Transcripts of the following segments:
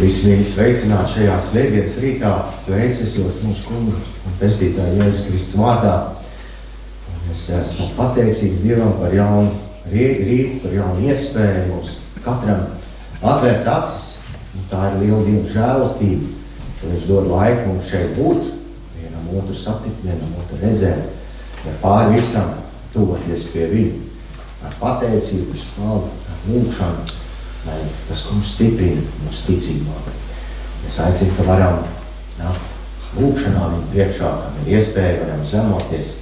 Visi viņi sveicināti šajā svētdienas rītā. Sveicis jūs mūsu kungu un pestītāju Jēzus Kristus vārdā. Un es esmu pateicīgs Dievam par jaunu rītu, par jaunu iespēju mums katram atvērt acis. Un tā ir liela Dieva žēlastība, ka viņš dod laiku mums šeit būt, vienam otru satikt, vienam otru redzēt, ja pāri visam tuvoties pie viņu ar pateicību, ar slavu, ar lūgšanu, lai tas kungs stiprina mūsu ticībā. Es aicinu, ka varam nākt lūgšanā viņu priekšā, kam ir iespēja, varam zemoties,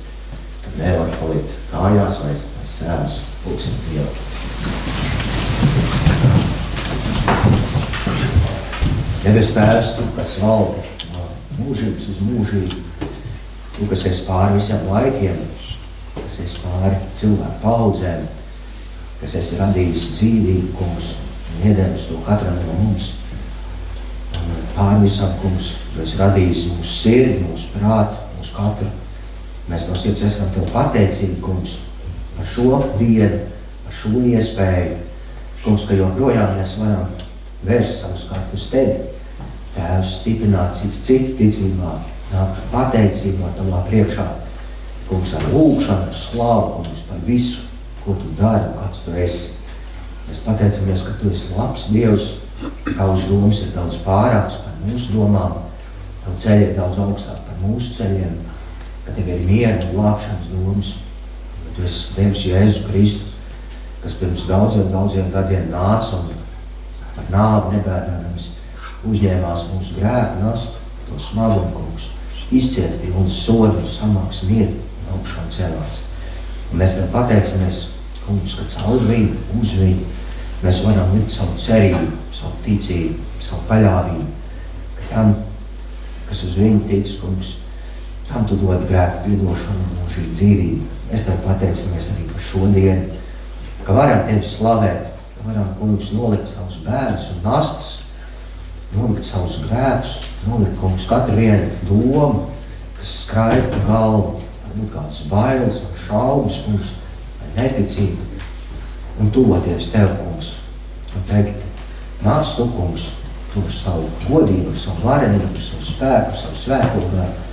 kad nevar palikt kājās vai sēdus. Lūgsim Dievu. Debes Tēvs, Tu, kas valdi no mūžības uz mūžību, Tu, kas esi pāri visiem laikiem, kas esi pāri cilvēku paudzēm, kas esi radījis dzīvību, kungs, un iedevis to katram no mums. Un pāri visam, kungs, Tu esi radījis mūsu sirdi, mūsu prātu, mūsu katru. Mēs no sirds esam Tev pateicīgi, kungs, par šo dienu, par šo iespēju, kungs, ka joprojām mēs varam vērst savu skatu uz Tevi. Tēvs, stiprināt citu ticībā, nākt pateicībā Tavā priekšā, kungs, ar lūgšanu, slavu, kungs, par visu, ko Tu dari, kāds Tu esi. Mēs pateicamies, ka Tu esi labs Dievs, Tavs domas ir daudz pārāks par mūsu domām, Tavu ceļi ir daudz augstāk par mūsu ceļiem, ka Tev ir miera un glābšanas domas. Tu esi Devis Jēzu Kristu, kas pirms daudziem gadiem nāca un par nāvi nebēdādams uzņēmās mūsu grēku nastu, to smagumu, kungs, izcieta pilnas sodu un samāks mieru un augšām celās. Un mēs Tev pateicamies, kungs, ka caur viņu, uz viņu, mēs varam likt savu cerību, savu ticību, savu paļāvību, ka tam, kas uz viņu tic, kungs, tam Tu dod grēku piedošanu un mūžīgu dzīvību. Mēs Tev pateicamies arī par šo dienu, ka varam Tevi slavēt, ka varam, kungs, nolikt savus bērnus un nastas, nolikt savus grēkus, nolikt, kungs, katru vienu domu, kas skraida pa galvu, varbūt kādas bailes vai šaubas, kungs, vai neticība, un tuvoties Tev, kungs, un teikt, nāc Tu, kungs, Tu ar savu godību, ar savu varenību, ar savu spēku, ar savu svēto garu,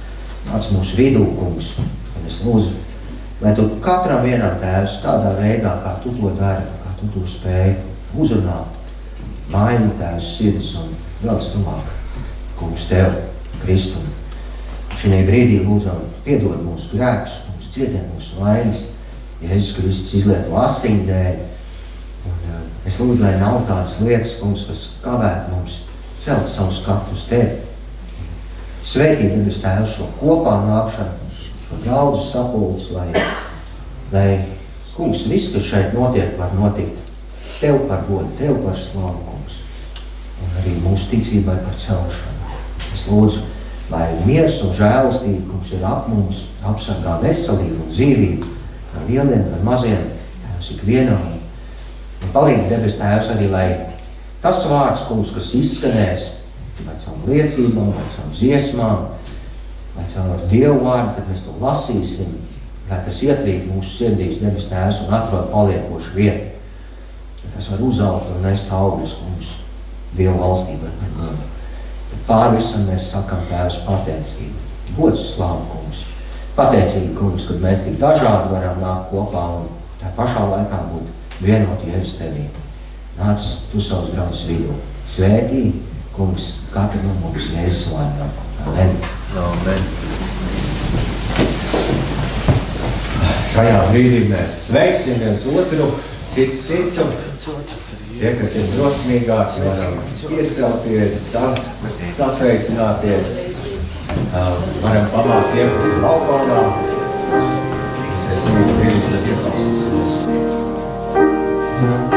nāc mūsu vidū, kungs, un es lūdzu, lai Tu katram vienam, Tēvs, tādā veidā, kā Tu to dari, kā Tu to spēji uzrunāt, maini, Tēvs, sirds un vēl tuvāk, kungs, Tev, Kristum. Šajā brīdī lūdzam piedod mūsu grēkus, mūsu dziedē, mūsu vainas, Jēzus Kristus izlieto asiņu dēļ. Un es lūdzu, lai nav tādas lietas, kungs, kas kavētu mums celt savu skatu uz Tevi. Svētī, Debes Tēvs, šo kopā nākšanu, šo draudzu sapulci, lai, kungs, viss, kas šeit notiek, var notikt Tev par godu, Tev par slavu, kungs, un arī mūsu ticībai par celšanu. Es lūdzu, lai miers un žēlastība, kungs, ir ap mums, apsargā veselību un dzīvību, gan lieliem, gan maziem, Tēvs ikvienam. Un palīdz, Debes Tēvs, arī, lai tas vārds, kungs, kas izskanēs, vai caur liecībām, vai caur dziesmām, vai caur Dievu vārdu, kad mēs to lasīsim, lai tas iekrīt mūsu sirdīs, Debes Tēvs, un atrod paliekošu vietu. Tas var uzaugt un nest augļus, kungs, Dievu valstībai par godu. Bet pār visam mēs sakam, Tēvs, pateicību. Gods, slavu, kungs. Pateicīgi, kungs, kad mēs tik dažādi varam nākt kopā un tā pašā laikā būt vienoti Jēzus Tevī. Nāc Tu savus draudzus vidū. Svētī, kungs, katru no mums Jēzus vārdā. Amen. Amen. Šajā brīdī mēs sveiksim viens otru, cits citu. Tie, kas ir drosmīgāki, varam iecelties, sasveicināties. Varam pamāt tiem, kas ir balkonā. Es nezinu, brīdī, tad ieklausīsimies. Oh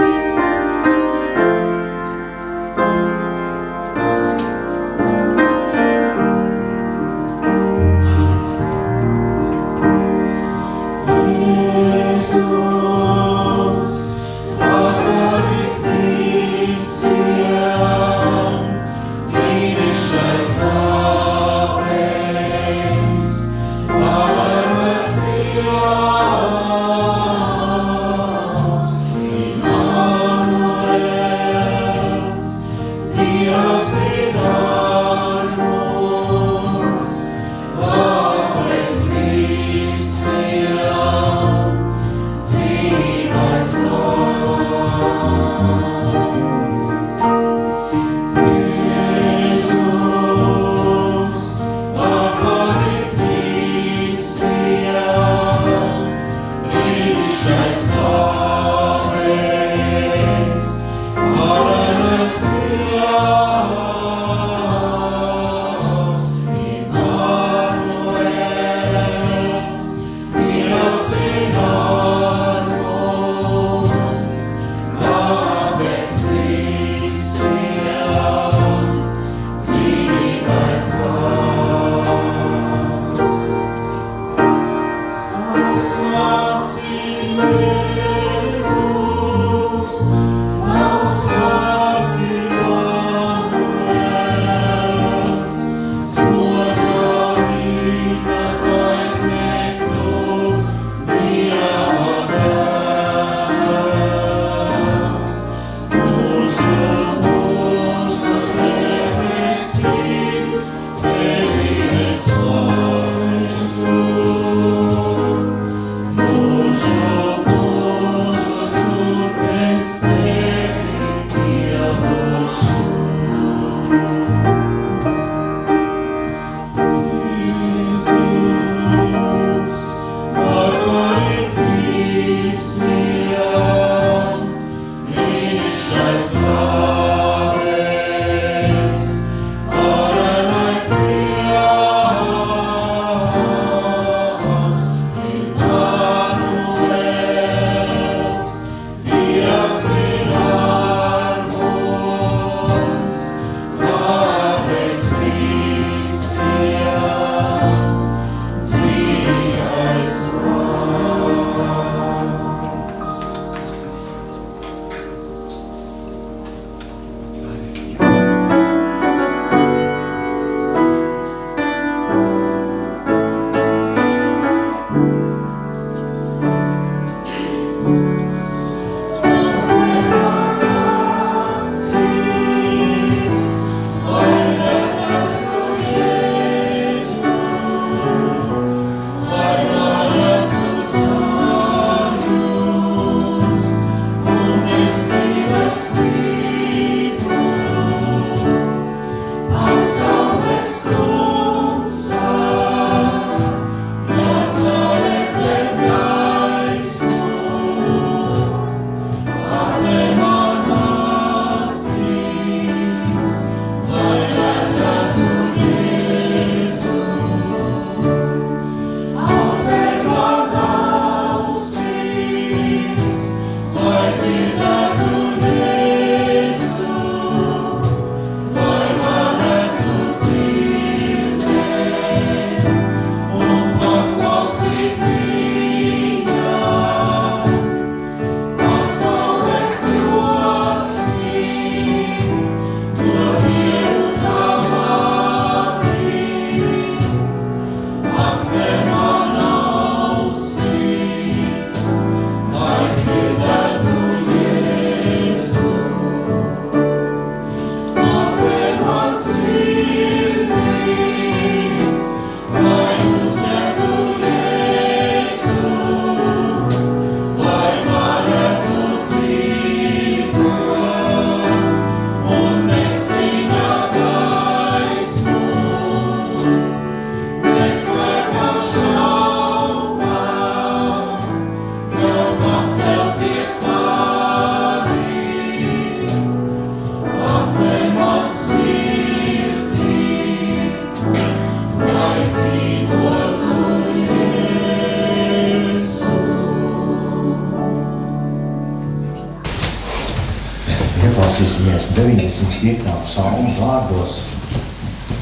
95. psalma vārdos,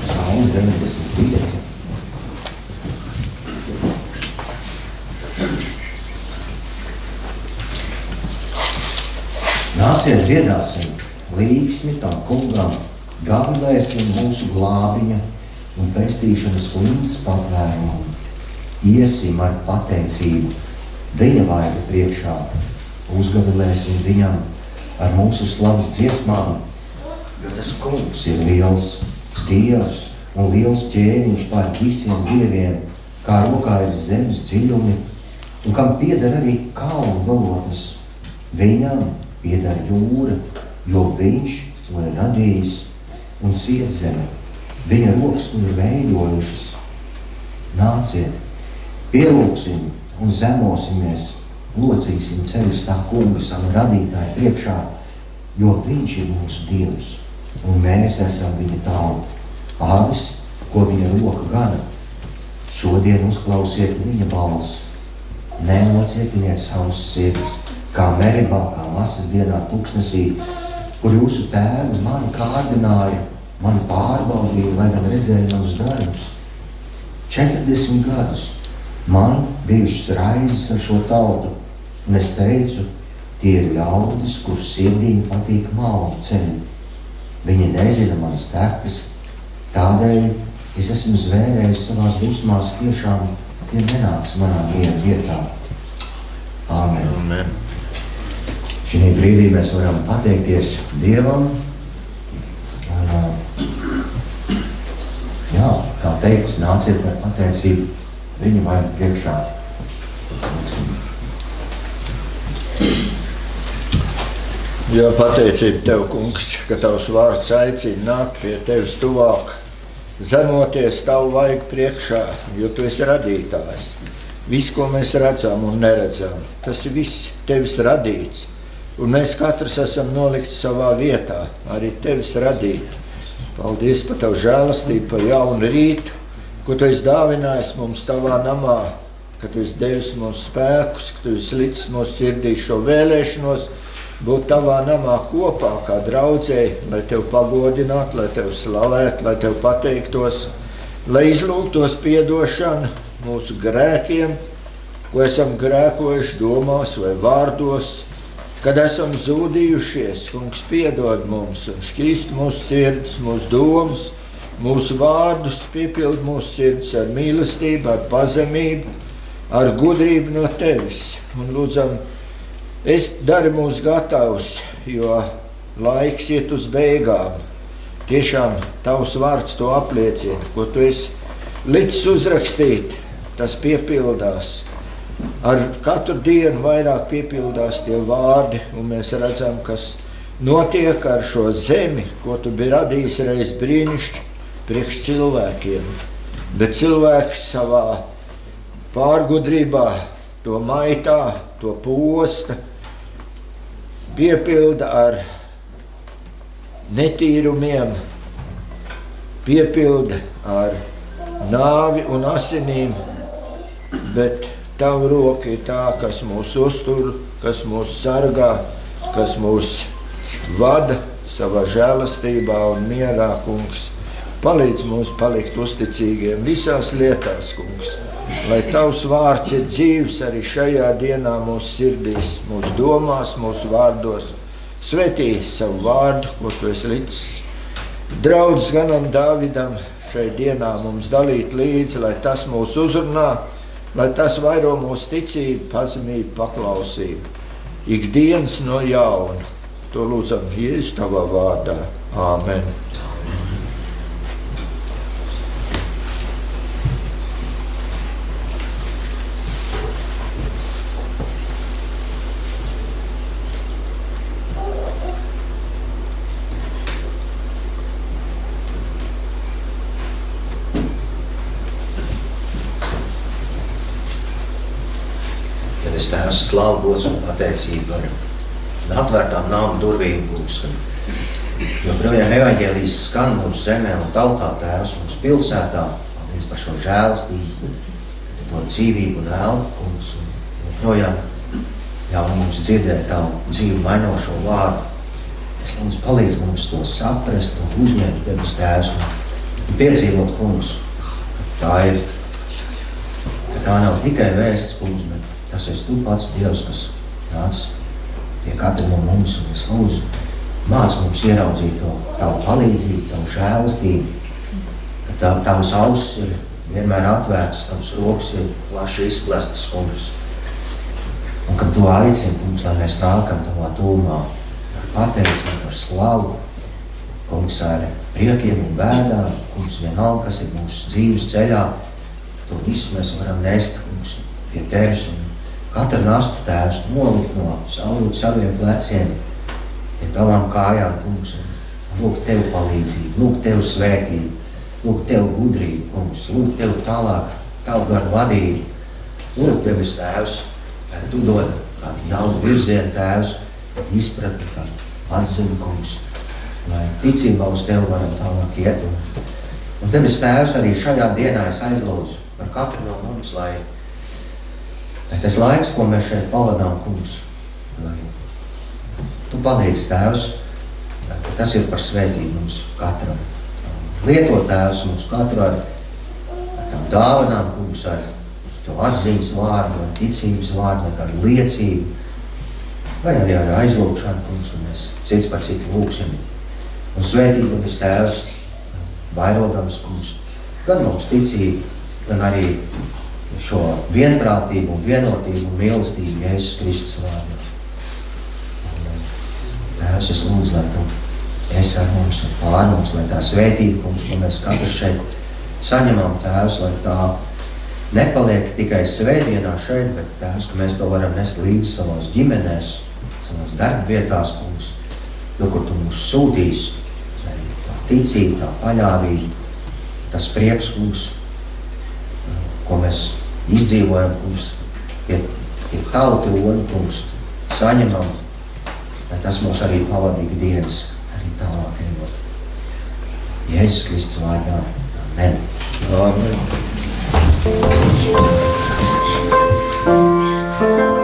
psalms 95. Nāciet dziedāsim līksmi tam kungam, gavilēsim mūsu glābiņa un pestīšanas klints patvērumam. Iesim ar pateicību viņa vaiga priekšā, uzgavilēsim viņam ar mūsu slavas dziesmām, jo tas kungs ir liels Dievs un liels ķēniņš pār visiem dieviem, kā rokā ir zemes dziļumi, un kam pieder arī kalnu galotnes. Viņam pieder jūra, jo viņš to ir radījis, un cietzeme, viņa rokas to ir veidojušas. Nāciet, pielūksim un zemosimies, locīsim ceļus tā kunga savu radītāju priekšā, jo viņš ir mūsu Dievs, un mēs esam viņa tauta. Avis, ko viņa roka gana, šodien uzklausiet viņa balsi. Nenocietiniet savus sirdis, kā Meribā, kā masas dienā tūkstnesī, kur jūsu tēvi mani kārdināja, mani pārbaudīja, lai gan redzēja manus darbus. 40 gadus man bijušas raizes ar šo tautu, un es teicu, tie ir ļaudis, kur sirdīm patīk malnu ceļi. Viņi nezina manas tekas, tādēļ es esmu zvērējis savās dusmās, tiešām tie nenāks manā miera vietā. Āmen. Amen. Šī brīdī mēs varam pateikties Dievam. Jā, kā teikts, nāciet ar pateicību viņa vaiga priekšā. Jā, pateicība Tev, kungs, ka Tavs vārds aicina nākt pie Tevis tuvāk, zemoties Tavu vaigu priekšā, jo Tu esi radītājs. Viss, ko mēs redzam un neredzam, tas ir viss Tevis radīts, un mēs katrs esam nolikti savā vietā, arī Tevis radīti. Paldies par Tavu žēlastību, par jaunu rītu, ko Tu esi dāvinājis mums Tavā namā, ka Tu esi devis mums spēkus, ka Tu esi licis mūsu sirdī šo vēlēšanos, būt Tavā namā kopā kā draudzēji, lai Tev pagodinātu, lai Tev slavētu, lai Tev pateiktos, lai izlūgtos piedošanu mūsu grēkiem, ko esam grēkojuši domās vai vārdos, kad esam zūdījušies, kungs piedod mums un šķīst mūsu sirds, mūsu domas, mūsu vārdus, piepild mūsu sirds ar mīlestību, ar pazemību, ar gudrību no Tevis. Un lūdzam, es dari mūs gatavs, jo laiks iet uz beigām. Tiešām Tavs vārds to apliecina, ko Tu esi licis uzrakstīt, tas piepildās. Ar katru dienu vairāk piepildās tie vārdi, un mēs redzam, kas notiek ar šo zemi, ko Tu biji radījis reiz brīnišķi priekš cilvēkiem. Bet cilvēks savā pārgudrībā to maitā, to posta, piepilda ar netīrumiem, piepilda ar nāvi un asinīm, bet Tava roka ir tā, kas mūs uztur, kas mūs sargā, kas mūs vada savā žēlastībā un mierā, kungs. Palīdz mums palikt uzticīgiem visās lietās, kungs, lai Tavs vārds ir dzīvs arī šajā dienā mūsu sirdīs, mūsu domās, mūsu vārdos. Svetī savu vārdu, ko Tu esi licis draudzes ganam Dāvidam šai dienā mums dalīt līdzi, lai tas mūs uzrunā, lai tas vairo mūsu ticību, pazemību, paklausību. Ikdienas no jauna. To lūdzam Jēzus Tavā vārdā. Āmen. Tēvs, slavu, gods un pateicību par atvērtām nāmu durvīm, kungs. Joprojām evaņģēlijas skan mūsu zemē un tautā, Tēvs, mūsu pilsētā. Paldies par šo žēlastību, to dzīvību un elpu, kungs. Un joprojām ļauj mums dzirdēt Tavu dzīvu mainošo vārdu. Es lūdzu palīdz mums to saprast, to uzņemt debes Tēvs un piedzīvot, kungs. Tā nav tikai vēsts, kungs, bet tas esi tu pats Dievs, kas nāc pie katra no mums, un es lūdzu, māc mums ieraudzīt to tavu palīdzību, tavu žēlastību, ka tavas ausis ir vienmēr atvērtas, tavas rokas ir plaši izplestas, kungs. Un kad tu aicini, kungs, lai mēs nākam tavā tūmā ar pateicību, ar slavu, kungs, ar priekiem un bēdām, kungs, vienalga, kas ir mūsu dzīves ceļā, to visu mēs varam nest, kungs, pie tevis un katru nastu Tēvs nolikt no saviem pleciem pie tavām kājām, kungs, un lūk tev palīdzību, lūk tev svētību, lūk tev gudrību, kungs, lūk tev tālāk, tavu garu vadību, lūk tevis Tēvs, lai tu dod kādu jaunu virzienu, Tēvs, izpratni, kādu atziņu, kungs, lai ticībā uz tevi varam tālāk iet. Un tevis Tēvs arī šajā dienā es aizlūdzu par katru no mums, lai tas laiks, ko mēs šeit pavadām, kungs, lai tu palīdz Tēvs, tas ir par svētību mums katram. Lieto Tēvs mums katru ar tām dāvanām, kungs, ar to atziņas vārdu, vai ticības vārdu, vai kādu liecību, vai arī ar aizlūgšanu, kungs, un mēs cits par citu lūksim. Un svētību mēs Tēvs vairodams, kungs, gan mums ticību, gan arī šo vienprātību un vienotību un mīlestību Jēzus Kristus vārdā. Tēvs, es lūdzu, lai tu esi ar mums un pār mums, lai tā svētība, kungs, ko mēs katrs šeit saņemam, Tēvs, lai tā nepaliek tikai svētdienā šeit, bet Tēvs, ka mēs to varam nest līdzi savās ģimenēs, savās darba vietās, kungs, to, kur tu mūs sūtīs, lai tā ticība, tā paļāvība, tas prieks, kungs, ko mēs izdzīvojam, kungs, pie tavu troni, kungs, saņemam, lai tas mūs arī pavadīga dienas, arī tālāk ejot. Jēzus Kristus vārdā. Amen. Amen. Come,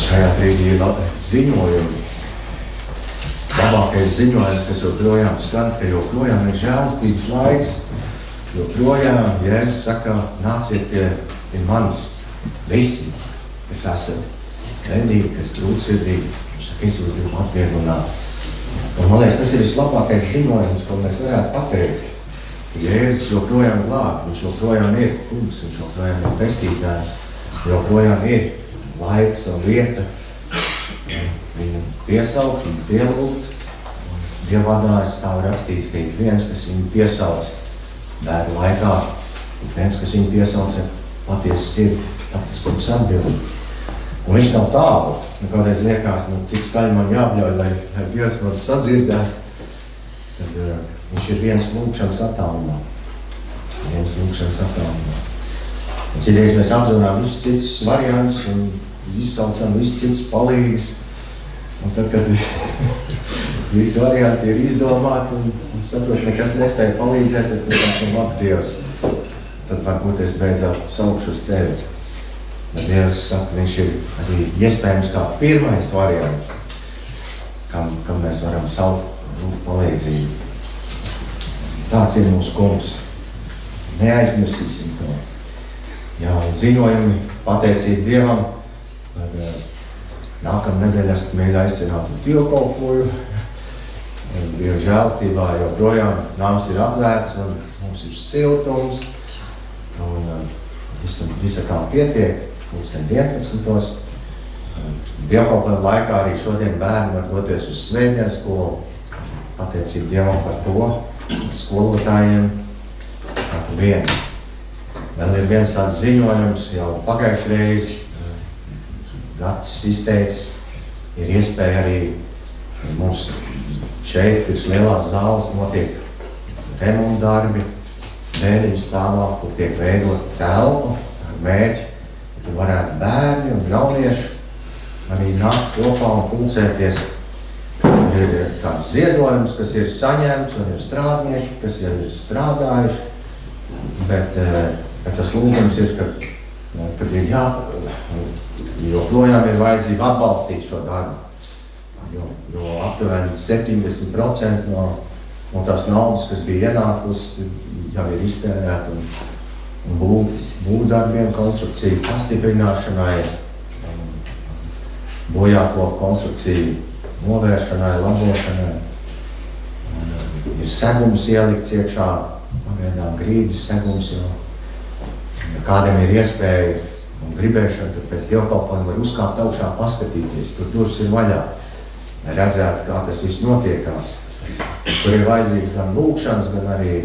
Šajā brīdī ir ziņojumi. Labākais ziņojums, kas joprojām skan, ka joprojām ir žēlstības laiks, joprojām Jēzus saka, nāciet pie manis visi, kas esat bēdīgi, kas grūtsirdīgi. Viņš saka, es jūs gribu atvieglināt. Un man liekas, tas ir vislabākais ziņojums, ko mēs varētu pateikt. Jēzus joprojām glāb, viņš joprojām ir kungs, viņš joprojām ir pestītājs, joprojām ir laiks un vieta viņu piesaukt, viņu pielūgt. Dievvārdā stāv rakstīts, ka ik viens, kas viņu piesauc bēdu laikā, ik viens, kas viņu piesauc ar patiesu sirdi, tas kungs atbild. Un viņš nav tālu. Kādreiz liekas, cik skaļi man jābļauj, lai Dievs man sadzirdētu. Tad viņš ir viens lūgšanas attālumā. Un citreiz mēs apzvanām visus citus variantus un izsaucam visus citus palīgus. Un tad, kad visi varianti ir izdomāti un saprot, nekas nespēja palīdzēt, tad tas ir labi Dievs. Tad varbūt es beidzot saukšu uz tevi. Bet Dievs saka, viņš ir arī iespējams kā pirmais variants, kam mēs varam saukt palīdzību. Tāds ir mūsu kungs. Neaizmirsīsim to. Jā, ziņojumi pateicību Dievam. Nākamā nedēļa esmu mīļi aizcināt uz dievkalpojumu. Dieva žēlstībā joprojām nams ir atvērts un mums ir siltums. Un visa kā pietiek, mums ir 11. Dievkalpojuma laikā arī šodien bērni var doties uz svētdienas skolu. Pateicību Dievam par to, skolotājiem. Tātad vien. Vēl ir viens tāds ziņojums, jau pagājušreiz Gatis izteica, ir iespēja arī mums šeit, pirms lielās zāles, notiek remontdarbi, bērniņu stāvā, kur tiek veidot telpa ar mērķi, tur varētu bērni un jaunieši arī nākt kopā un pulcēties. Tur ir tāds ziedojums, kas ir saņemts un ir strādnieki, kas jau ir strādājuši, bet tas lūgums ir, kad ir joprojām ir vajadzība atbalstīt šo darbu, jo aptuveni 70% no tās naudas, kas bija ienākusi, jau ir iztērēta un būvdarbiem, konstrukciju pastiprināšanai, bojāto konstrukciju novēršanai, labošanai. Ir segums ielikts iekšā, pagaidām grīdas segums jau. Ja kādam ir iespēja un gribēšana, tad pēc dievkalpojuma var uzkāpt augšā, paskatīties, tur durvis ir vaļā, lai redzētu, kā tas viss notiekās. Tur ir vajadzīgs gan lūgšanas, gan arī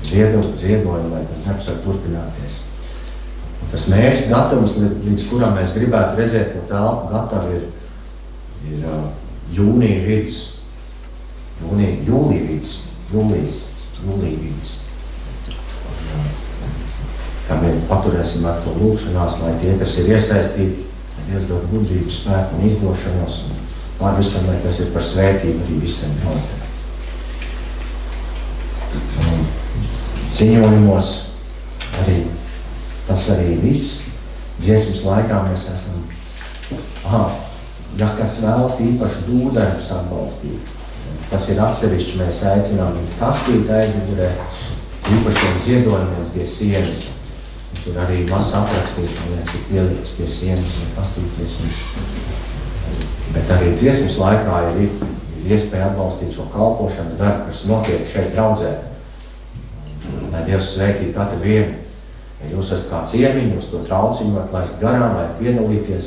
ziedojumu, lai tas darbs var turpināties. Un tas mērķa datums, līdz kuram mēs gribētu redzēt to telpu gatavu, ir jūlija vidus. Kā mēs paturēsim ar to lūkšanās, lai tie, kas ir iesaistīti, Dievs dod gudrību, spēku un izdošanos, un pār visam, lai tas ir par svētību arī visiem draudzēm. Ziņojumos tas arī viss. Dziesmas laikā mēs esam, ja kas vēlas īpaši dūdarbus atbalstīt, tas ir atsevišķi, mēs aicinām kastīt aizmugurē, īpašiem ziedojumiem pie sienas. Tur arī mazs aprakstīšu, man liekas, ir pielikts pie sienas un kastīties. Bet arī dziesmas laikā ir iespēja atbalstīt šo kalpošanas darbu, kas notiek šeit draudzē. Lai Dievs svētī katru vienu. Ja jūs esat kā ciemiņi, jūs to trauciņu varat laist garām, vai piedalīties.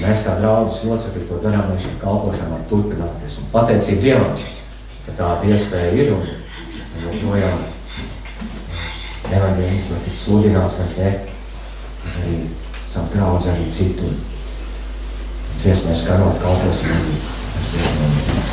Mēs kā draudzes locekļi to darām, lai šī kalpošana var turpināties. Un pateicību Dievam, ka tāda iespēja ir un joprojām evaņģēlis var tikt sludināts, vai te arī savu draudzi arī citu. Dziesmēs karot kalposim arī ar ziedojumu.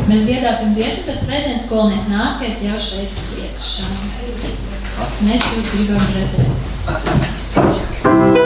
Mēs dziedāsim dziesmu, bet svētdienas skolnieki nāciet jau šeit priekšā. Mēs jūs gribam redzēt. Oh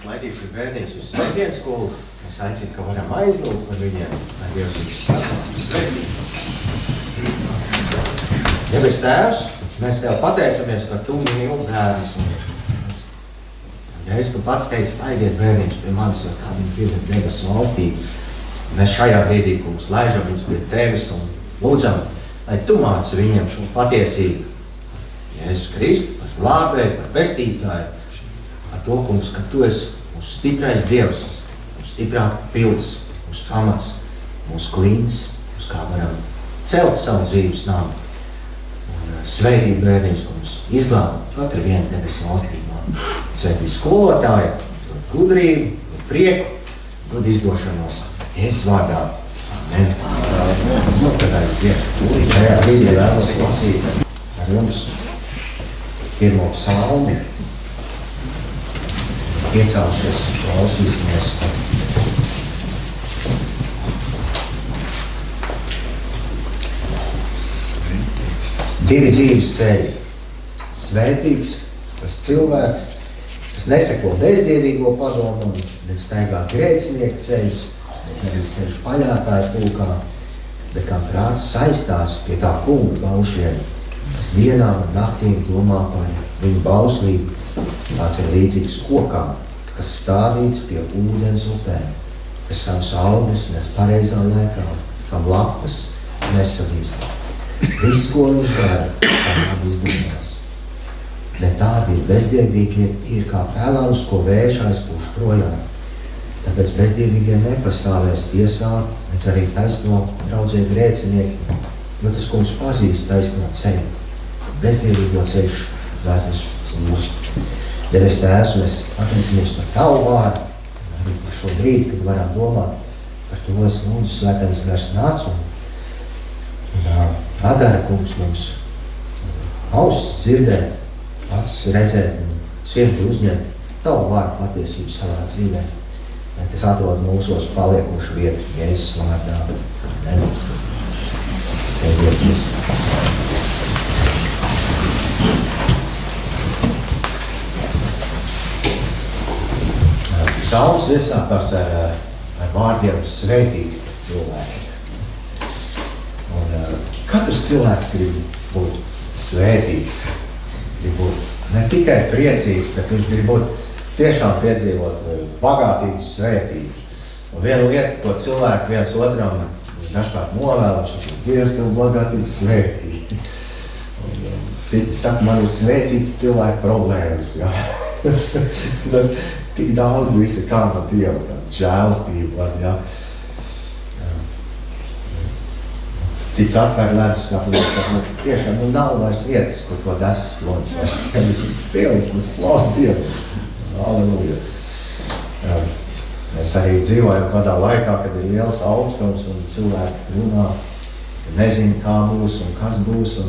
Laidīsim bērniņus uz svētdienas skolu. Es aicinu, ka varam aizlūgt par viņiem, lai Dievs viņus svētī. Debes Tēvs, mēs Tev pateicamies, ka Tu mīli bērnus. Ja es Tu pats teicu, laidiet bērniņus pie manis, jo kā viņi piedzim debesu valstī. Mēs šajā brīdī, kungs, laižam viņus pie Tevis un lūdzam, lai Tu māci viņiem šo patiesību. Jēzus Kristu, par glābēju, par pestītāju, ar to, kungs, ka Tu esi mūsu stiprais Dievs, mūsu stiprā pils, mūsu pamats, mūsu klīns, uz kā varam celt savu dzīves namu. Un svētīt bērniņus, kungs, izglābt katru vienu debesu valstībā. Svētīt skolotāju, gudrību, prieku, dod izdošanos. Jēzus vārdā. Amen. Nu, tad aiziet. Šajā brīdī vēlos lasīt ar jums pirmo psalmi. Iecālušies un klausīsimies. Divi dzīves ceļi. Svētīgs, tas cilvēks, kas neseko bezdievīgo padomu, bet staigā grēcinieku ceļus, bet arī sēž paļātāju pulkā, bet kā prāts saistās pie tā kunga baušļiem, kas dienām un naktīm domā par viņu bauslību. Tāds ir līdzīgs kokām, kas stādīts pie ūdens upēm, kas savus augļus nes pareizā laikā, kam lapas nesadīst. Viss, ko viņš dara, tam labi izdomās. Bet tādi ir bezdievīgie, ir kā pelēnus, ko vējš aizpūš projām. Tāpēc bezdievīgiem nepastāvēs tiesā, bet arī taisno draudzē grēcinieki, jo tas kungs pazīst taisno ceļu. Bezdievīgo ceļš vērt uz mūsu. Debes Tēvs, mēs pateicamies par Tavu vārdu, arī par šo brīdi, kad varam domāt par to, es lūdzu svētais gars nāc un atdara, kungs, mums ausis dzirdēt, acis redzēt un sirdi uzņemt Tavu vārdu patiesību savā dzīvē, lai tas atrod mūsos paliekošu vietu Jēzus vārdā. Amen. Sēdieties. Psalms iesākās ar vārdiem svētīgs tas cilvēks. Un katrs cilvēks grib būt svētīgs, grib būt ne tikai priecīgs, bet viņš grib būt tiešām piedzīvot bagātīgu svētību. Un viena lieta, ko cilvēki viens otram dažkārt novēl, viņš ir Dievs, tev bagātīgi svētīgi. Un cits saka, man ir svētīts cilvēku problēmas, jā. Tik daudz visa kā no Dieva, tāda žēlastība, jā. Cits atver leduskapu, un saka, tiešām, nav vairs vietas, kur to desas slodzi vairs. Dievs, mums slodzi Dievu. Halleluja. Mēs arī dzīvojam kādā laikā, kad ir liels augstums un cilvēki runā, nezinu, kā būs un kas būs.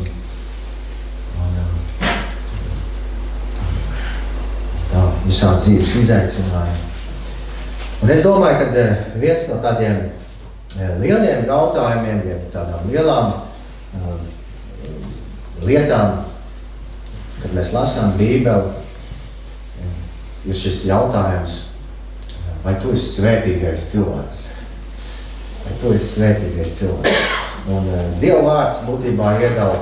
Tā visā dzīves izaicinājumi. Un es domāju, ka viens no tādiem lieliem jautājumiem, ja tādām lielām lietām, kad mēs lasām Bībeli, ir šis jautājums, vai tu esi svētīgais cilvēks? Vai tu esi svētīgais cilvēks? Un Dieva vārds būtībā iedala,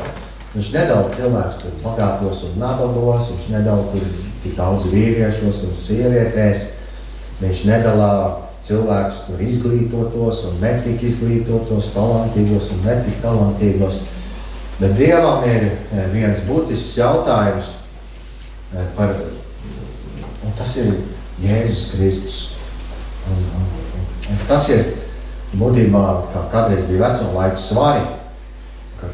viņš nedala cilvēkus tur bagātos un nabagos, viņš nedala tur tik daudz vīriešos un sievietēs, viņš nedalā cilvēkus tur izglītotos un netik izglītotos, talantīgos un netik talantīgos. Bet Dievam ir viens būtisks jautājums par, un tas ir Jēzus Kristus. Un tas ir būtībā, kā kādreiz bija veco laiku svari, kad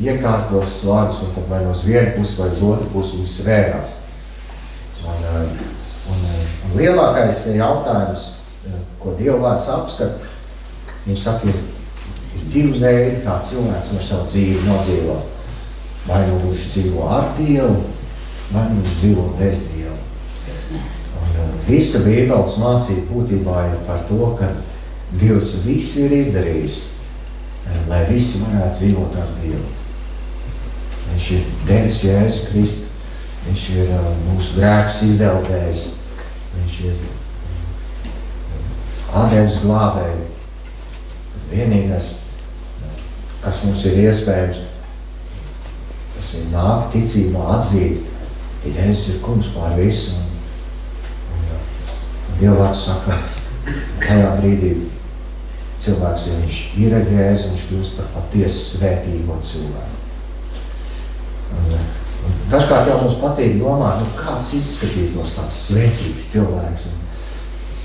iekārtos svarus un tad vai no vienu pusi vai uz otru pusi viņi svērās. Un lielākais jautājums, ko Dieva vārds apskata, viņš saka, ir divi veidi, kā cilvēks var savu dzīvi nodzīvot. Vai nu viņš dzīvo ar Dievu, vai nu viņš dzīvo bez Dievu. Un visa Bībeles mācība būtībā ir par to, ka Dievs visu ir izdarījis, lai visi varētu dzīvot ar Dievu. Viņš ir devis Jēzu Kristu, viņš ir mūsu grēkus izdeldējis, viņš ir atdevis glābēju. Vienīgais, kas mums ir iespējams, tas ir nākt ticībā atzīt, ka Jēzus ir kungs pār visu. Un Dieva vārds saka, tajā brīdī cilvēks, ja viņš ir ar Jēzu, viņš kļūst par patiesu svētīgo cilvēku. Un dažkārt jau mums patīk domāt, kāds izskatītos tāds svētīgs cilvēks.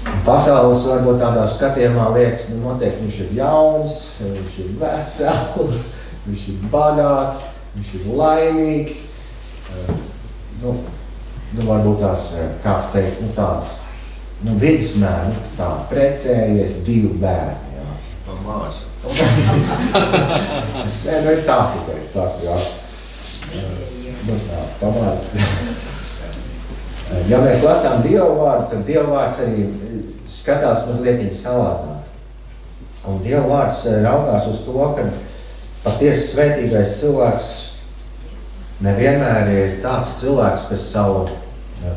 Un pasaules varbūt tādā skatījumā liekas, noteikti viņš ir jauns, viņš ir vesels, viņš ir bagāts, viņš ir laimīgs. Varbūt tās, kāds teikt, tāds, vidusmēr, tā precējies 2 bērni, jā. Pa māsu. Nē, es tā tikai saku, jā. Tā, pa māsu. Ja mēs lasām Dieva vārdu, tad Dieva vārds arī skatās mazliet savādāk. Un Dieva vārds raugās uz to, ka patiesi svētīgais cilvēks nevienmēr ir tāds cilvēks, kas savu,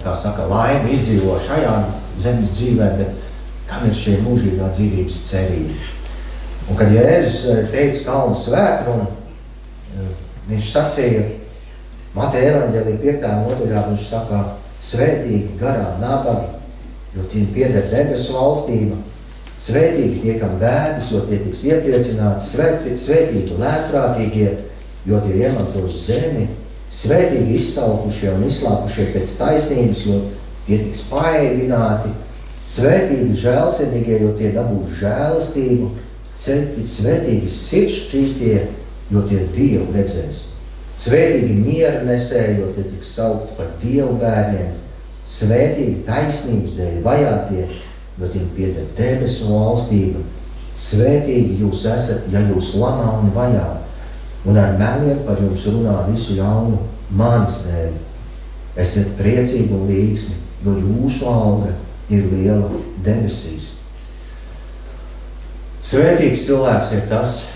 kā saka, laimi izdzīvo šajā zemes dzīvē, bet kam ir šie mūžīgā dzīvības cerība. Un kad Jēzus teica kalnu svētrumu, viņš sacīja, Mateja evaņģēlija 5. nodaļā, viņš saka, svētīgi garā nabagi, jo tiem pieder debesu valstība. Svētīgi tie, kam bēdas, jo tie tiks iepriecināti. Svētīgi lētprātīgie, jo tie iemantos zemi. Svētīgi izsalkušie un izslāpušie pēc taisnības, jo tie tiks paēdināti. Svētīgi žēlsirdīgie, jo tie dabūs žēlastību. Svētīgi sirds šķīstie, jo tie Dievu redzēs. Svētīgi miera nesēji, jo tie tiks saukti par Dievu bērniem. Svētīgi taisnības dēļ vajātie, jo tiem pieder debesu valstība. Svētīgi jūs esat, ja jūs lamā un vajā, un ar meliem par jums runā visu ļaunu manis dēļ. Esiet priecīgi un līgsmi, jo jūsu alga ir liela debesīs. Svētīgs cilvēks ir tas,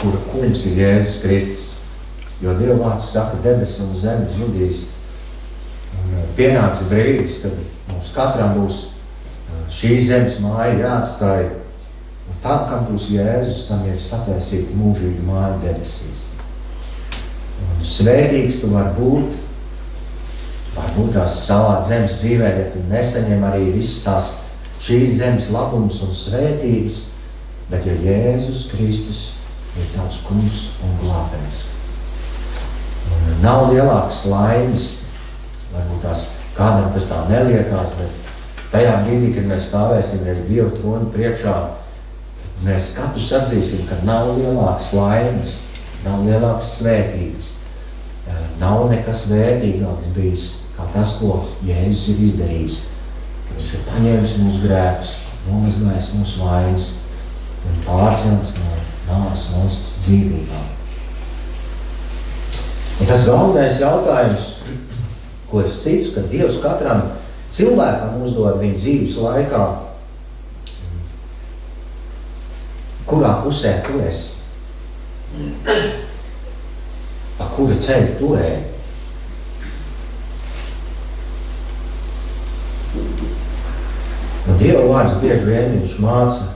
kura kungs ir Jēzus Kristus, jo Dieva vārds saka, debesis un zemi zudīs. Pienāks brīdis, kad mums katram būs šīs zemes māja jāatstāj, un tam, kam būs Jēzus, tam ir sataisīta mūžīga māja debesīs. Un svētīgs tu var būt tās savā zemes dzīvē, ja tu nesaņem arī visas tās šīs zemes labums un svētības, bet ja Jēzus Kristus ir tavs kungs un glābējs. Nav lielākas laimes, varbūt tās kādam tas tā neliekās, bet tajā brīdī, kad mēs stāvēsim aiz Dieva trona priekšā, mēs katrs atzīsim, ka nav lielākas laimes, nav lielākas svētības, nav nekas vērtīgāks bijis, kā tas, ko Jēzus ir izdarījis. Viņš ir paņēmis mūsu grēkus, nomazgājis mūsu vainas un pārcēlis no nāves valsts dzīvībā. Un tas galvenais jautājums, ko es ticu, ka Dievs katram cilvēkam uzdod viņa dzīves laikā, kurā pusē tu esi? Pa kura ceļa tu ej? Un Dieva vārds bieži vien viņš māca,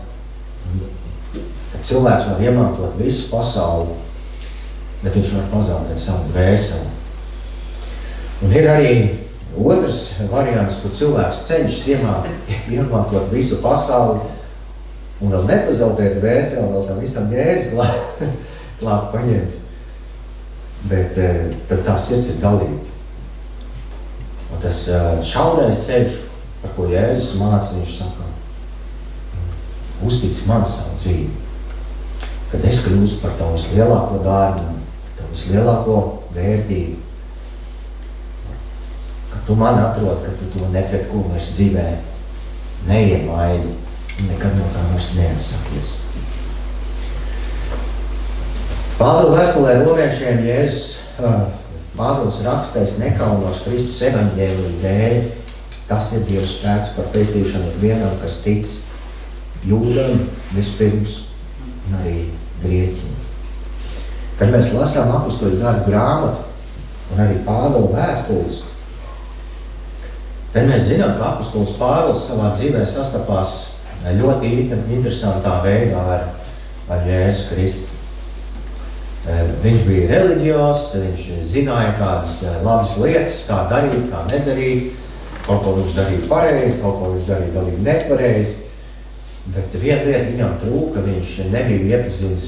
ka cilvēks var iemantot visu pasauli, bet viņš var pazaudēt savu dvēseli. Un ir arī otrs variants, kur cilvēks cenšas iemantot visu pasauli un vēl nepazaudēt dvēseli, vēl tam visam Jēzu klāt paņemt. Bet tad tā sirds ir dalīta. Un tas šaurais ceļš, par ko Jēzus māca, viņš saka, uztic man savu dzīvi, kad es kļūstu par tavu vislielāko dārgumu, tavu vislielāko vērtību, ka tu mani atrod, ka tu to nepret ko vairs dzīvē neiemaini un nekad no tā vairs neatsakies. Pāvila vēstulē romiešiem Jēzus Pāvils rakstais nekaunos Kristus evaņģēlija dēļ. Tas ir Dieva spēks par pestīšanu ikvienam, kas tic, jūdam vispirms un arī grieķim. Kad mēs lasām apustuļu darbu grāmatu un arī Pāvila vēstules, tad mēs zinām, ka apustulis Pāvils savā dzīvē sastapās ļoti interesantā veidā ar Jēzu Kristu. Viņš bija reliģios, viņš zināja kādas labas lietas, kā darīt, kā nedarīt. Kaut ko viņš darīja pareizi, kaut ko viņš darīja galīgi nepareizi. Bet viena lieta viņam trūka, viņš nebija iepazinis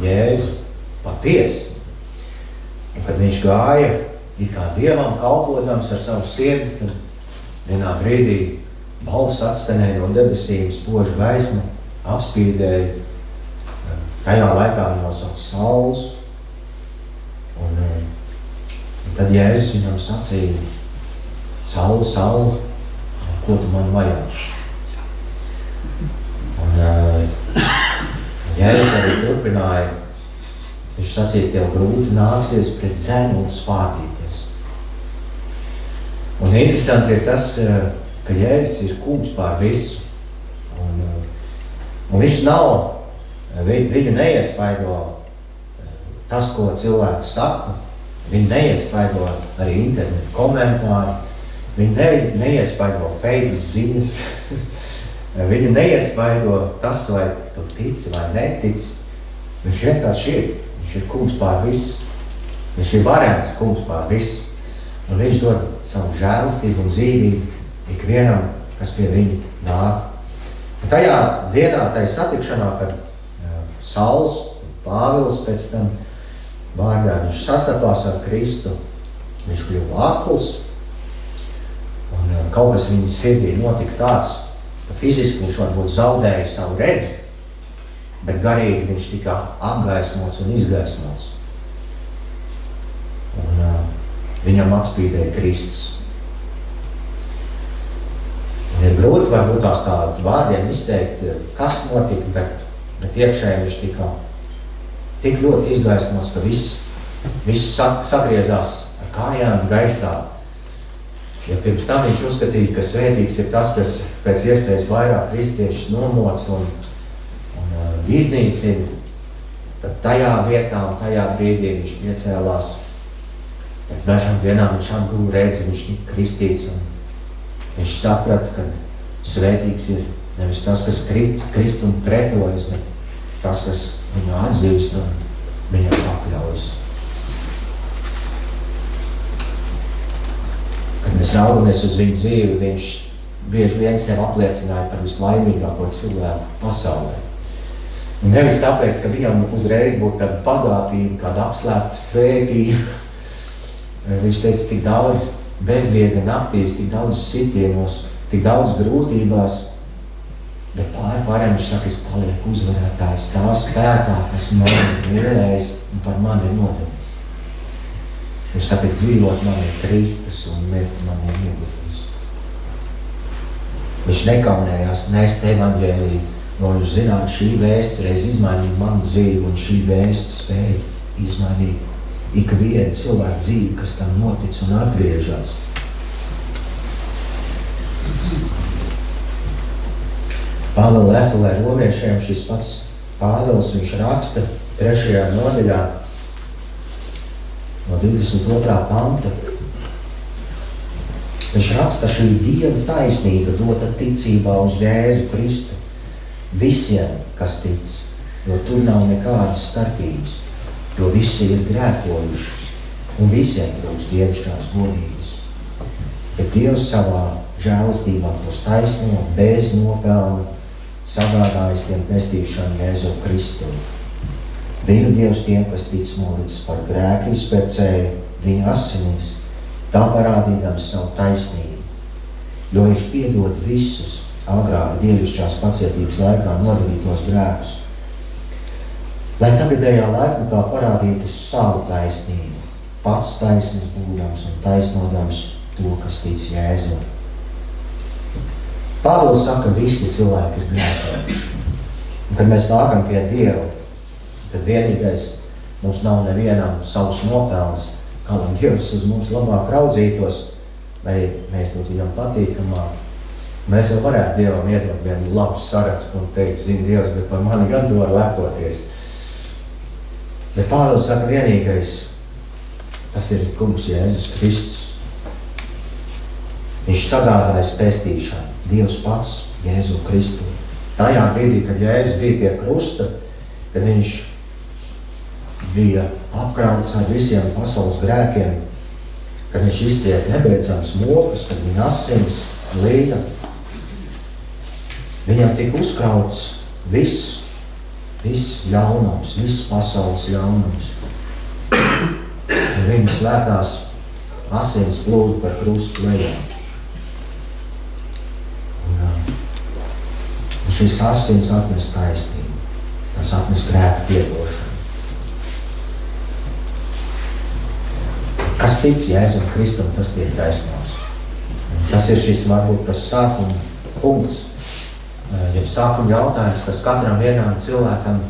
Jēzu patiesi. Un kad viņš gāja it kā Dievam kalpodams ar savu sirdi, tad vienā brīdī balss atskanēja no debesīm, spoža gaisma apspīdēja. Tajā laikā viņu sauc Sauls. Un tad Jēzus viņam sacīja: Sauli, Sauli, ko tu man vajag? Un Jēzus arī turpināja. Viņš sacīja, tev grūti nāksies pret dzēmulu spārdīties. Un interesanti ir tas, ka Jēzus ir kungs pār visu. Un viņš nav, viņu neiespaido tas, ko cilvēki saka. Viņu neiespaido arī internetu komentāri. Viņu neiespaido fake ziņas. Viņu neiespaido tas, vai tu tici vai netici. Viņš vienkārši ir. Viņš ir kungs pār visu. Viņš ir varens kungs pār visu. Un viņš dod savu žēlistību un dzīvību ikvienam, kas pie viņa nāk. Un tajā dienā, tajā satikšanā, kad Sauls un Pāvils pēc tam vārdā viņš sastapās ar Kristu, viņš kļuva akls. Un kaut kas viņa sirdī notika tāds, ka fiziski viņš varbūt zaudēja savu redzi, bet garīgi viņš tika apgaismots un izgaismots. Un viņam atspīdēja Kristus. Un ir grūti varbūt tās tādus vārdiem izteikt, kas notika, bet iekšēji viņš tika tik ļoti izgaismots, ka viss sagriezās ar kājām gaisā. Ja pirms tam viņš uzskatīja, ka svētīgs ir tas, kas pēc iespējas vairāk kristiešus nomoc un iznīcina, tad tajā vietā un tajā brīdī viņš piecēlās. Pēc dažām dienām viņš atguva redzi, viņš tika kristīts un viņš saprata, ka svētīgs ir nevis tas, kas krist un pretojas, bet tas, kas viņu atzīst un viņam pakļaujas. Kad mēs raugamies uz viņu dzīvi, viņš bieži vien sev apliecināja par vislaimīgāko cilvēku pasaulē. Un nevis tāpēc, ka viņam uzreiz būtu kāda bagātība, kāda apslēpta svētība. Viņš teica, tik daudz bezmiega naktīs, tik daudz sitienos, tik daudz grūtībās, bet pārējiem viņš saka, es palieku uzvarētājs tā spēkā, kas man ir mīlējis un par mani ir nodevis. Viņš saka, dzīvot man ir Kristus un mirt man ir ieguvis. Viņš nekaunējās nest evaņģēliju, jo viņš zināja, šī vēsts reiz izmainīja manu dzīvi un šī vēsts spēja izmainīt ikvienu cilvēku dzīvi, kas tam notic un atgriežas. Pāvila vēstulē romiešiem šis pats Pāvils, viņš raksta 3. nodaļā no 22. panta. Viņš raksta, šī Dieva taisnība dota ticībā uz Jēzu Kristu visiem, kas tic, jo tur nav nekādas starpības, jo visi ir grēkojuši un visiem trūkst dievišķās godības. Bet Dievs savā žēlistībā tos taisno bez nopelna sagādājis tiem pestīšanu Jēzu Kristu. Viņu Dievs tiem, kas tic nolicis par grēku izpērcēju viņa asinīs, tā parādīdams savu taisnību, jo viņš piedod visus agrāk dievišķās pacietības laikā nodarītos grēkus, lai tagadējā laikmetā parādītu savu taisnību, pats taisns būdams un taisnodams to, kas tic Jēzum. Pāvils saka, ka visi cilvēki ir grēkojuši. Un, kad mēs nākam pie Dieva, tad vienīgais mums nav nevienam savs nopelns, kā lai Dievs uz mums labāk raudzītos, vai mēs būtu viņam patīkamāk. Mēs jau varētu Dievam iedot vienu labu sarakstu un teikt, zini, Dievs, bet par mani gan var lepoties. Bet Pāvils saka, vienīgais, tas ir kungs Jēzus Kristus. Viņš sagādājas pestīšanu. Dievs pats, Jēzu Kristu. Tajā brīdī, kad Jēzus bija pie krusta, kad viņš bija apkrauts ar visiem pasaules grēkiem, kad viņš izcieta nebeidzams mokas, kad viņa asins līja, viņam tika uzkrauts viss ļaunums, viss pasaules ļaunums. Un viņa svētās asins plūda par krustu lejām. Un šīs asins atnes taisnību, tas atnes grēku piedošanu. Kas tic Jēzum Kristum, tas tiek taisnās. Tas ir šis varbūt tas sākuma punkts, ja sākuma jautājums, kas katram vienam cilvēkam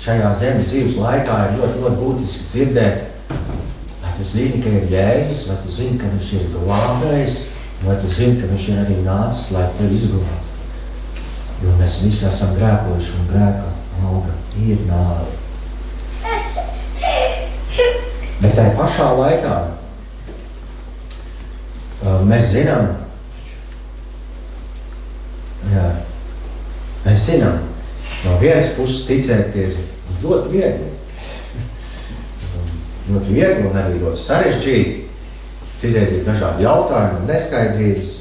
šajā zemes dzīves laikā ir ļoti, ļoti būtiski dzirdēt. Vai tu zini, ka ir Jēzus, vai tu zini, ka viņš ir glābējs, vai tu zini, ka viņš ir arī nācis, lai tevi izglābtu. Jo mēs visi esam grēkojuši un grēka alga ir nāve. Bet tajā pašā laikā mēs zinām, no vienas puses ticēt ir ļoti viegli. Ļoti viegli un arī ļoti sarežģīti. Citreiz ir dažādi jautājumi un neskaidrības.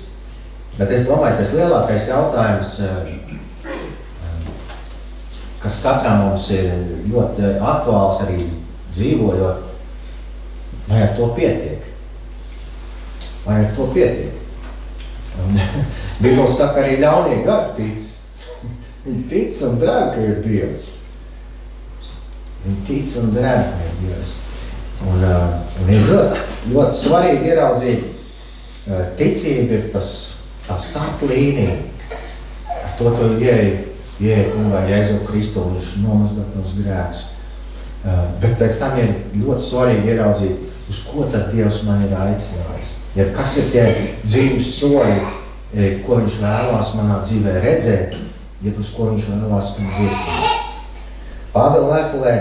Bet es domāju, ka tas lielākais jautājums, kas katram mums ir ļoti aktuāls arī dzīvojot, vai ar to pietiek? Vai ar to pietiek? Un Bībeles saka, arī ļaunie gari tic. Viņi tic un drēb, ka ir Dievs. Viņi tic un drēb, ka ir Dievs. Un ir ļoti svarīgi ieraudzīt, ticība ir tā startlīnija. Ar to tu ieej kungā Jēzu Kristu un viņš nomazgā tos grēkus. Bet pēc tam ir ļoti svarīgi ieraudzīt, uz ko tad Dievs man ir aicinājis. Ja kas ir tie dzīves soļi, ko viņš vēlās manā dzīvē redzēt, ja uz ko viņš vēlās man virzīt. Pāvila vēstulē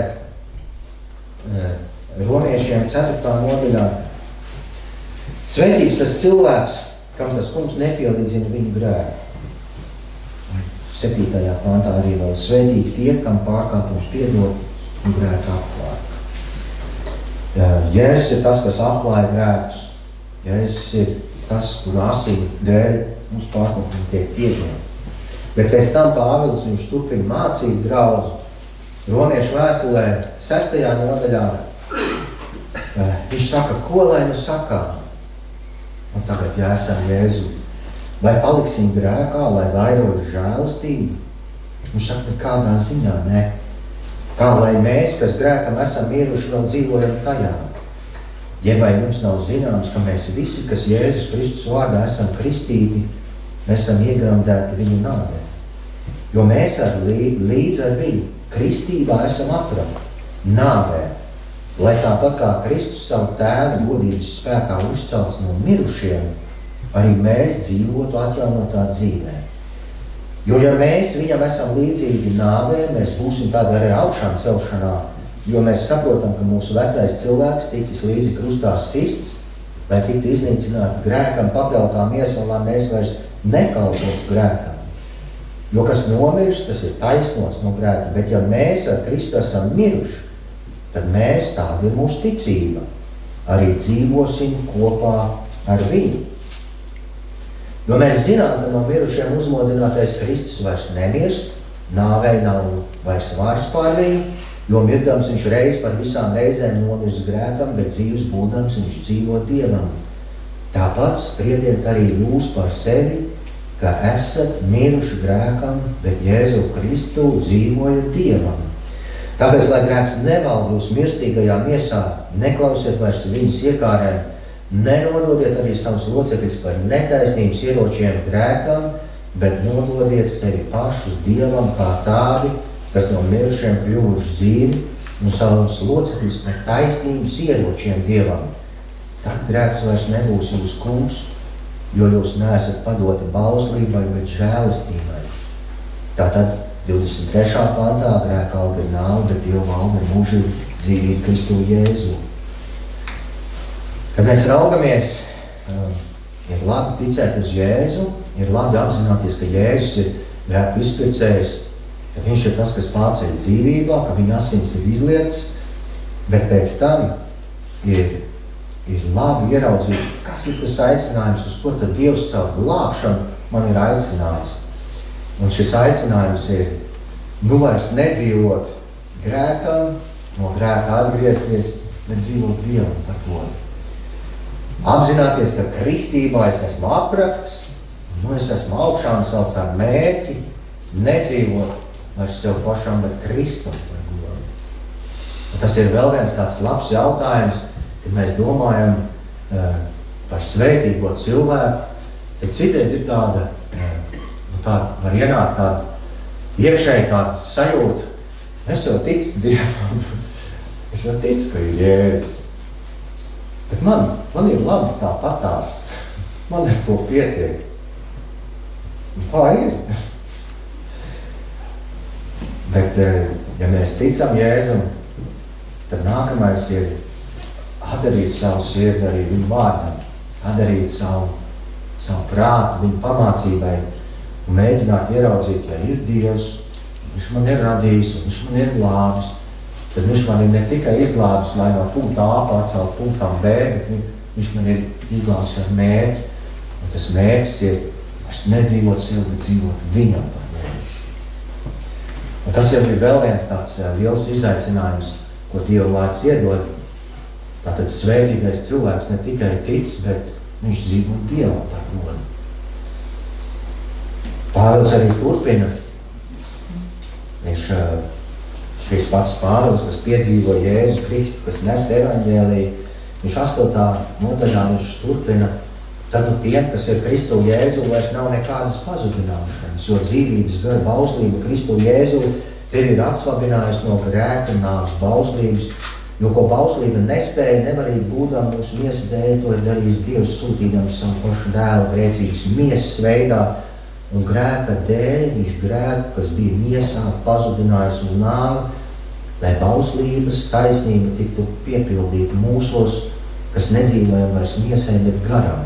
Romiešiem 4. nodaļā. Svētīts tas cilvēks, kam tas kungs nepielīdzina viņu grēku. 7. pantā arī vēl svētīgi tie, kam pārkāpums piedod un grēku apklāt. Jēzus ir tas, kas apklāja grēkus. Jēzus ir tas, kur asīm dēļ mums pārkāpumi tiek piedod. Bet pēc tam Pāvils viņš turpina mācīt draudzi. Romiešu vēstulē 6. nodaļā viņš saka, ko lai nu sakām? Un tagad, ja esam Jēzu, vai paliksim grēkā, lai vairotu žēlastību? Viņš saka, nekādā ziņā ne. Kā lai mēs, kas grēkam esam miruši, vēl dzīvojam tajā? Ja vai mums nav zināms, ka mēs visi, kas Jēzus Kristus vārdā esam kristīti, mēs esam iegremdēti viņa nāvē. Jo mēs līdz ar viņu kristībā esam aprakti nāvē, lai tāpat kā Kristus savu tēvu godības spēkā uzcelts no mirušiem, arī mēs dzīvotu atjaunotā dzīvē. Jo ja mēs viņam esam līdzīgi nāvē, mēs būsim tādā arī augšām celšanā, jo mēs saprotam, ka mūsu vecais cilvēks ticis līdzi krustā sists, lai tiktu iznīcināti grēkam pakļautām iesolām, mēs vairs nekalpotu grēkam. Jo kas nomirst, tas ir taisnots no grēka, bet ja mēs ar Kristu esam miruši, tad mēs, tāda ir mūsu ticība, arī dzīvosim kopā ar viņu. Jo mēs zinām, ka no mirušiem uzmodinātais Kristus vairs nemirst, nāvei nav vairs vairs pār viņu, jo mirdams viņš reiz par visām reizēm nomirst grēkam, bet dzīves būdams viņš dzīvo Dievam. Tāpat spriediet arī jūs par sevi, ka esat miruši grēkam, bet Jēzu Kristu dzīvojat Dievam. Tāpēc, lai grēks nevalda jūsu mirstīgajā miesā, neklausiet vairs viņas iekārēm, Nenododiet arī savus locekļus par netaisnības ieročiem grēkam, bet nododiet sevi pašus Dievam kā tādi, kas no mirušiem kļuvuši dzīvi, un savus locekļus par taisnības ieročiem Dievam. Tad grēks vairs nebūs jūsu kungs, jo jūs neesat padoti bauslībai, bet žēlistībai. Tātad 23. pantā grēka alga ir nāve, bet Dieva alga ir mūžīga dzīvība Kristu Jēzu. Kad mēs raugamies, ir labi ticēt uz Jēzu, ir labi apzināties, ka Jēzus ir grēku izpircējs, ka viņš ir tas, kas pārceļ dzīvībā, ka viņa asins ir izlietas, bet pēc tam ir labi ieraudzīt, kas ir tas aicinājums, uz ko tad Dievs caur glābšanu man ir aicinājis. Un šis aicinājums ir, vairs nedzīvot grēkam, no grēka atgriezties, bet dzīvot Dievam par to. Apzināties, ka kristībā es esmu aprakts, es esmu augšā un sauc ar mērķi, nedzīvot vairs sev pašam, bet Kristum par godu. Un tas ir vēl viens tāds labs jautājums, kad mēs domājam par svētīgo cilvēku, tad citreiz ir tāda var ienākt tāda iekšēji tāda sajūta, es jau ticu Dievam, es jau ticu, ka ir Jēzus. Bet man ir labi tāpatās, man ar to pietiek. Un tā ir. Bet, ja mēs ticam Jēzum, tad nākamais ir atdarīt savu sirdi arī viņu vārdam, atdarīt savu prātu viņu pamācībai un mēģināt ieraudzīt, ja ir Dievs, viņš man ir radījis un viņš man ir glābis, tad viņš man ir ne tikai izglābis, lai no punkta A pārcelt punktam B, bet viņš man ir izglābis ar mērķi. Un tas mērķis ir vairs nedzīvot sev, bet dzīvot viņam par mērķi. Un tas jau ir vēl viens tāds liels izaicinājums, ko Dieva vārds iedod. Tātad svētīgais cilvēks ne tikai tic, bet viņš dzīvo Dievam par godu. Pāvils arī turpina. Šis pats Pāvils, kas piedzīvo Jēzu Kristu, kas nes evaņģēliju, viņš 8. nodaļā viņš turpina, tad tiem, kas ir Kristu Jēzu, vairs nav nekādas pazudināšanas, jo dzīvības gara bauslība Kristu Jēzu tevi ir atsvabinājusi no grēka nāves bauslības, jo ko bauslība nespēja, nevarīgi būdām mūsu miesas dēļ, to ir darījis Dievs sūtīdams savu pašu dēlu grēcības miesas veidā, un grēka dēļ viņš grēku, kas bija miesā, pazudinājis uz nāvi, lai bauslības taisnība tiktu piepildīta mūsos, kas nedzīvojam vairs miesai, bet garam.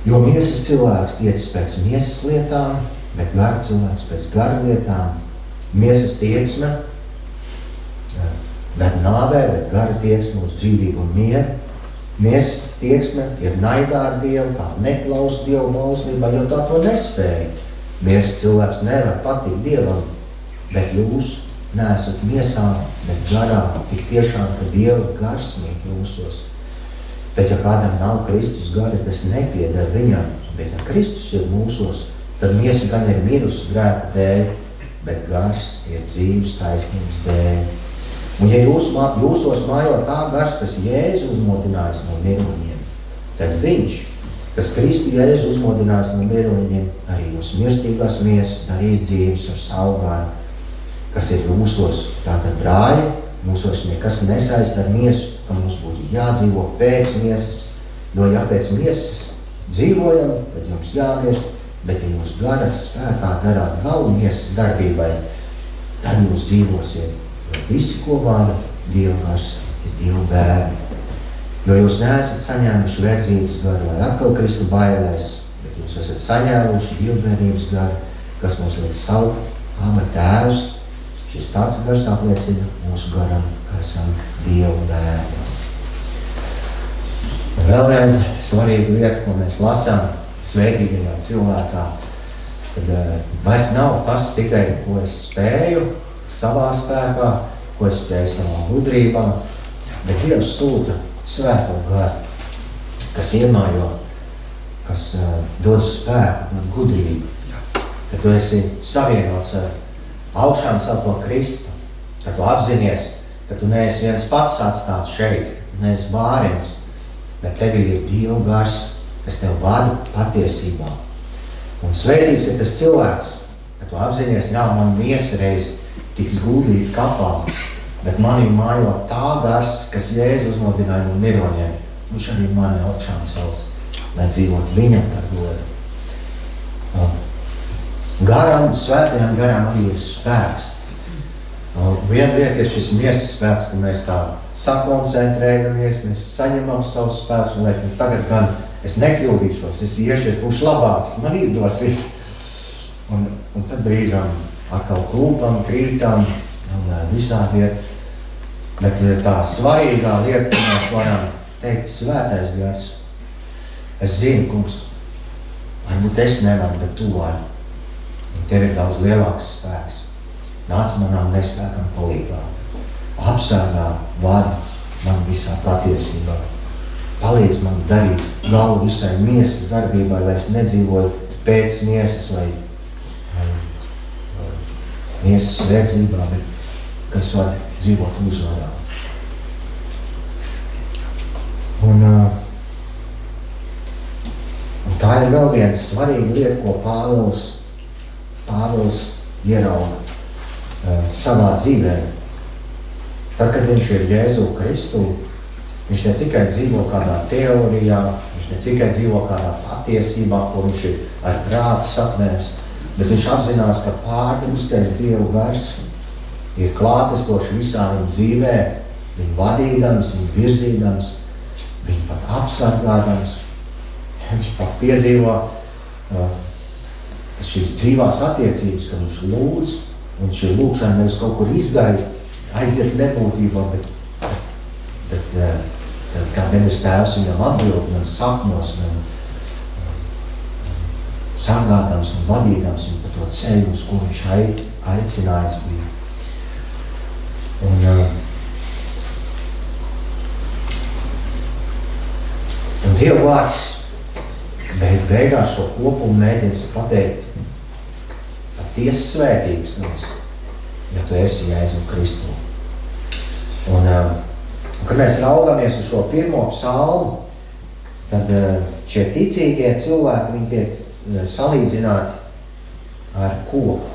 Jo miesas cilvēks tiecas pēc miesas lietām, bet gara cilvēks pēc gara lietām. Miesas tieksme ved nāvē, bet gara tieksme uz dzīvību un mieru. Miesas tieksme ir naidā ar Dievu, kā neklaus Dievu bauslībā, jo tā to nespēja. Miesas cilvēks nevar patikt Dievam, bet jūs neesat miesā, bet garā, tik tiešām, ka Dieva gars mīt jūsos. Bet ja kādam nav Kristus gari, tas nepieder viņam, bet ja Kristus ir mūsos, tad miesa gan ir mirusi grēka dēļ, bet gars ir dzīves taisnības dēļ. Un ja jūsos mājo tā gars, kas Jēzu uzmodinājis no miruņiem, tad viņš, kas Kristu Jēzu uzmodinājis no miruņiem, arī jūs mirstīgās miesas darīs dzīves ar savu garu, kas ir jūsos. Tātad, brāļi, mūsos nekas nesaist ar miesu, ka mums būtu jādzīvo pēc miesas, jo ja pēc miesas dzīvojam, tad jums jāmirst, bet ja jūs gara spēkā darāt galvu miesas darbībai, tad jūs dzīvosiet. Jo visi, ko vada Dieva gars, ir Dieva bērni. Jo jūs neesat saņēmuši verdzības garu, lai atkal Kristu bailēs, bet jūs esat saņēmuši dievbērnības garu, kas mums liek saukt Aba Tēvs. Šis pats gars apliecina mūsu garam, ka esam Dieva bērni. Vēl viena svarīga lieta, ko mēs lasām svētīgajā cilvēkā, tad vairs nav tas tikai, ko es spēju savā spēkā, ko es spēju savā gudrībā, bet Dievs sūta svēto garu, kas iemājo, kas dod spēku, dod gudrību. Kad tu esi savienots ar augšām celto Kristu, kad tu apzinies, ka tu neesi viens pats atstāts šeit, tu neesi bāriņš, bet tevī ir Dieva gars, kas tev vada patiesībā. Un svētīgs ir tas cilvēks, ka tu apzinies, jā, man miesa reiz tiks guldīt kapā, bet manī mājo tā gars, kas Jēzu uzmodināja no miroņiem. Viņš arī mani augšām cels, lai dzīvot viņam par godu. Garam, svētajam garam arī ir spēks. Viena lieta ir šis miesas spēks, ka mēs tā sakoncentrējamies, mēs saņemam savus spēkus un liekas, tagad gan es nekļūdīšos, es iešu, es būšu labāks, man izdosies. Un tad brīžam atkal klūpam, krītam un visādi iet. Bet tā svarīgā lieta, ka mēs varam teikt svētais gars. Es zinu, kungs, varbūt es nevaru, bet tu vari. Un tev ir daudz lielāks spēks. Nāc manām nespēkam palīgā. Apsargā, vada man visā patiesībā. Palīdz man darīt galu visai miesas darbībai, lai es nedzīvoju pēc miesas vai miesas verdzībā, bet kas var dzīvot uzvarā. Un tā ir vēl viena svarīga lieta, ko Pāvils ierauga savā dzīvē. Tad, kad viņš ir Jēzu Kristu, viņš ne tikai dzīvo kādā teorijā, viņš ne tikai dzīvo kādā patiesībā, ko viņš ir ar prātu satvērs, bet viņš apzinās, ka pārdabiskais Dievu gars ir klātesoši visā viņa dzīvē, viņu vadīdams, viņu virzīdams, viņu pat apsargādams. Viņš pat piedzīvo šīs dzīvās attiecības, ka viņš lūdz, un šī lūkšana nevis kaut kur izgaist, aiziet nebūtībā, bet kā debes Tēvs viņam atbild, man sapnos, man sargādams un vadīdams viņu pa to ceļu, uz ko viņš aicinājis bija. Un Dieva vārds beigās šo kopumu mēģins pateikt, patiesi svētīgs tu esi, ja tu esi Jēzu Kristu. Un kad mēs raugamies uz šo pirmo psalmu, tad šie ticīgie cilvēki, viņi tiek salīdzināti ar koku.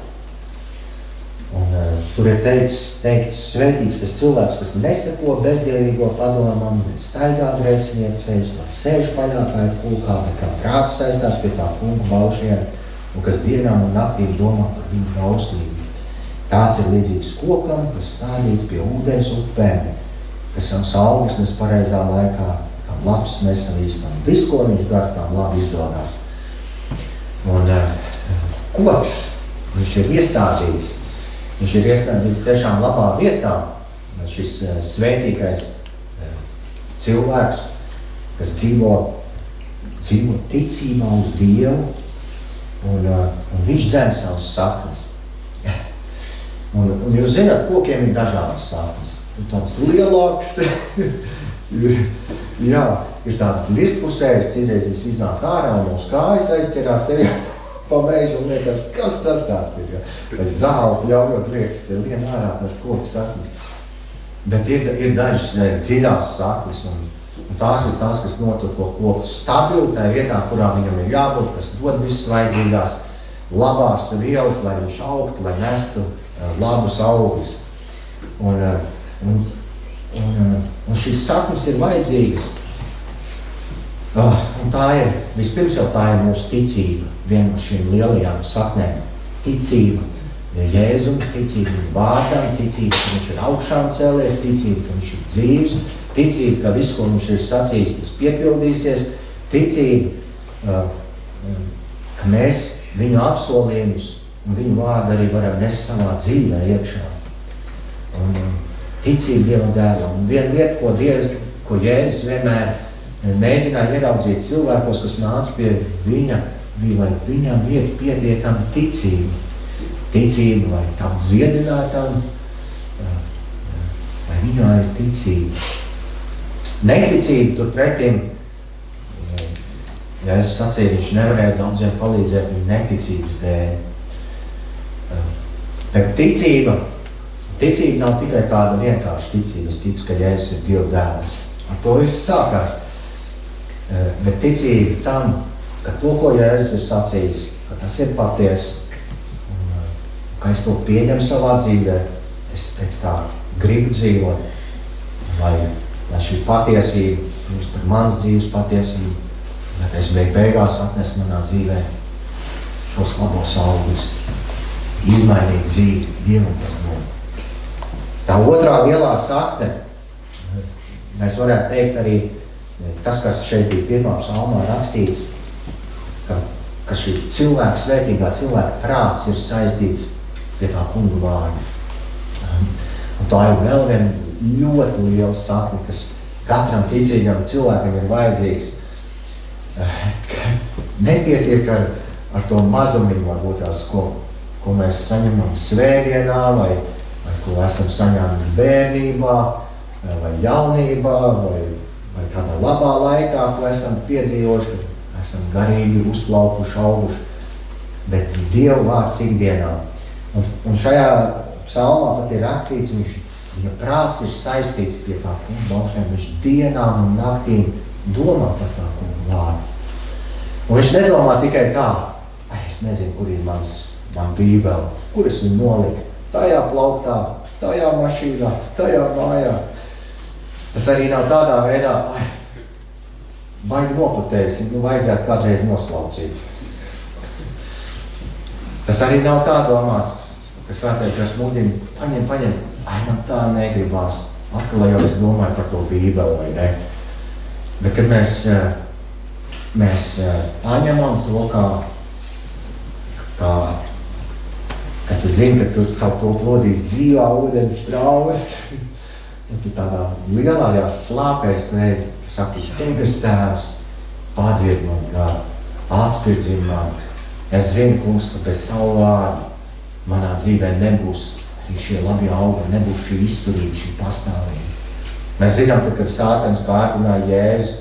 Un tur ir teikts svētīgs tas cilvēks, kas neseko bezdievīgo padomam, staigā grēcinieku ceļus, sēž paļātāju pulkā, bet kā prāts saistās pie tā kungu baušiem, un kas dienām un naktīm domā par viņu bauslību. Tāds ir līdzīgs kokam, kas stādīts pie ūdens upēm, kas savus augstnes pareizā laikā, kam labs nesalīst, un viss, ko viņš dara, tam labi izdodās. Un koks, viņš ir iestādīts tiešām labā vietā, šis svētīgais cilvēks, kas dzīvo ticībā uz Dievu, un viņš dzen savus saknes. Un jūs zināt, kokiem ir dažādas saknes. Ir tādas lielākas, ir tādas virspusējas, citreiz viņas iznāk ārā un uz kājas aizķerās pa mēžu un liekas, kas tas tāds ir. Es zāli pļaujot liekas, te lien ārā tās koku saknes. Bet ir dažas dziļās saknes, un tās ir tās, kas notur to koku stabili tajā vietā, kurā viņam ir jābūt, kas dod visas vajadzīgās labās vielas, lai viņš augtu, lai nestu labus augļus. Un šīs saknes ir vajadzīgas. Un tā ir, vispirms jau tā ir mūsu ticība, viena no šīm lielajām saknēm. Ticība Jēzum, ticība viņa vārdam, ticība, ka viņš ir augšām cēlies, ticība, ka viņš ir dzīvs, ticība, ka viss, ko viņš ir sacījis, tas piepildīsies, ticība, ka mēs viņu apsolījumus un viņu vārdu arī varam nest savā dzīvē iekšā. Un ticība Dieva dēlam. Un viena lieta, ko Jēzus vienmēr mēģināja ieraudzīt cilvēkos, kas nāca pie viņa, lai viņam ir pietiekama ticība. Ticība vai tam dziedinātam, vai viņā ir ticība. Neticība turpretim, Jēzus sacīja, viņš nevarēja daudziem palīdzēt viņa neticības dēļ. Bet ticība nav tikai kāda vienkārša ticība. Es ticu, ka Jēzus ir Dieva dēls. Ar to viss sākās. bet ticība tam, ka to, ko Jēzus ir sacījis, ka tas ir patiesi, un ka es to pieņemu savā dzīvē, es pēc tā gribu dzīvot, lai šī patiesība kļūst par manas dzīves patiesību, lai es beigās atnes manā dzīvē šos labos augļus, izmainīt dzīvi Dievam par mums. Tā otrā lielā sakne, mēs varētu teikt arī tas, kas šeit bija pirmā psalmā rakstīts, ka šī cilvēka, svētīgā cilvēka prāts ir saistīts pie tā kunga vārda. Un tā ir vēl viena ļoti liela sakne, kas katram ticīgam cilvēkam ir vajadzīgs. Nepietiek ar to mazumiņu, varbūt tās, ko mēs saņemam svētdienā, vai ko esam saņēmuši bērnībā, vai jaunībā, vai kādā labā laikā, ko esam piedzīvojuši, kad esam garīgi uzplaukuši, auguši, bet Dieva vārds ikdienā. Un šajā psalmā pat ir rakstīts, viņa prāts ir saistīts pie tā kunga augšiem, viņš dienām un naktīm domā par tā kunga vārdu. Un viņš nedomā tikai tā, es nezinu, kur ir man bībele, kur es viņu noliku, tajā plauktā, tajā mašīnā, tajā mājā. Tas arī nav tādā veidā, baigi noplatēsi, vajadzētu kādreiz noslaucīt. Tas arī nav tā domāts, ka svētais gars mudina, paņem, man tā negribās, atkal jau es domāju par to bībeli, vai ne? Bet kad mēs paņemam to, ka tu zini, ka tu savu to plodīs dzīvā ūdens straumes, un tu tādā lielājās slāpēs, tu saki, Tebes Tēvs, padzird man garu, atspirdzin man. Es zinu, kungs, ka bez tavu vārdu manā dzīvē nebūs arī šie labie augļi, nebūs šī izturība, šī pastāvība. Mēs zinām, kad Sātans kārdināja Jēzu,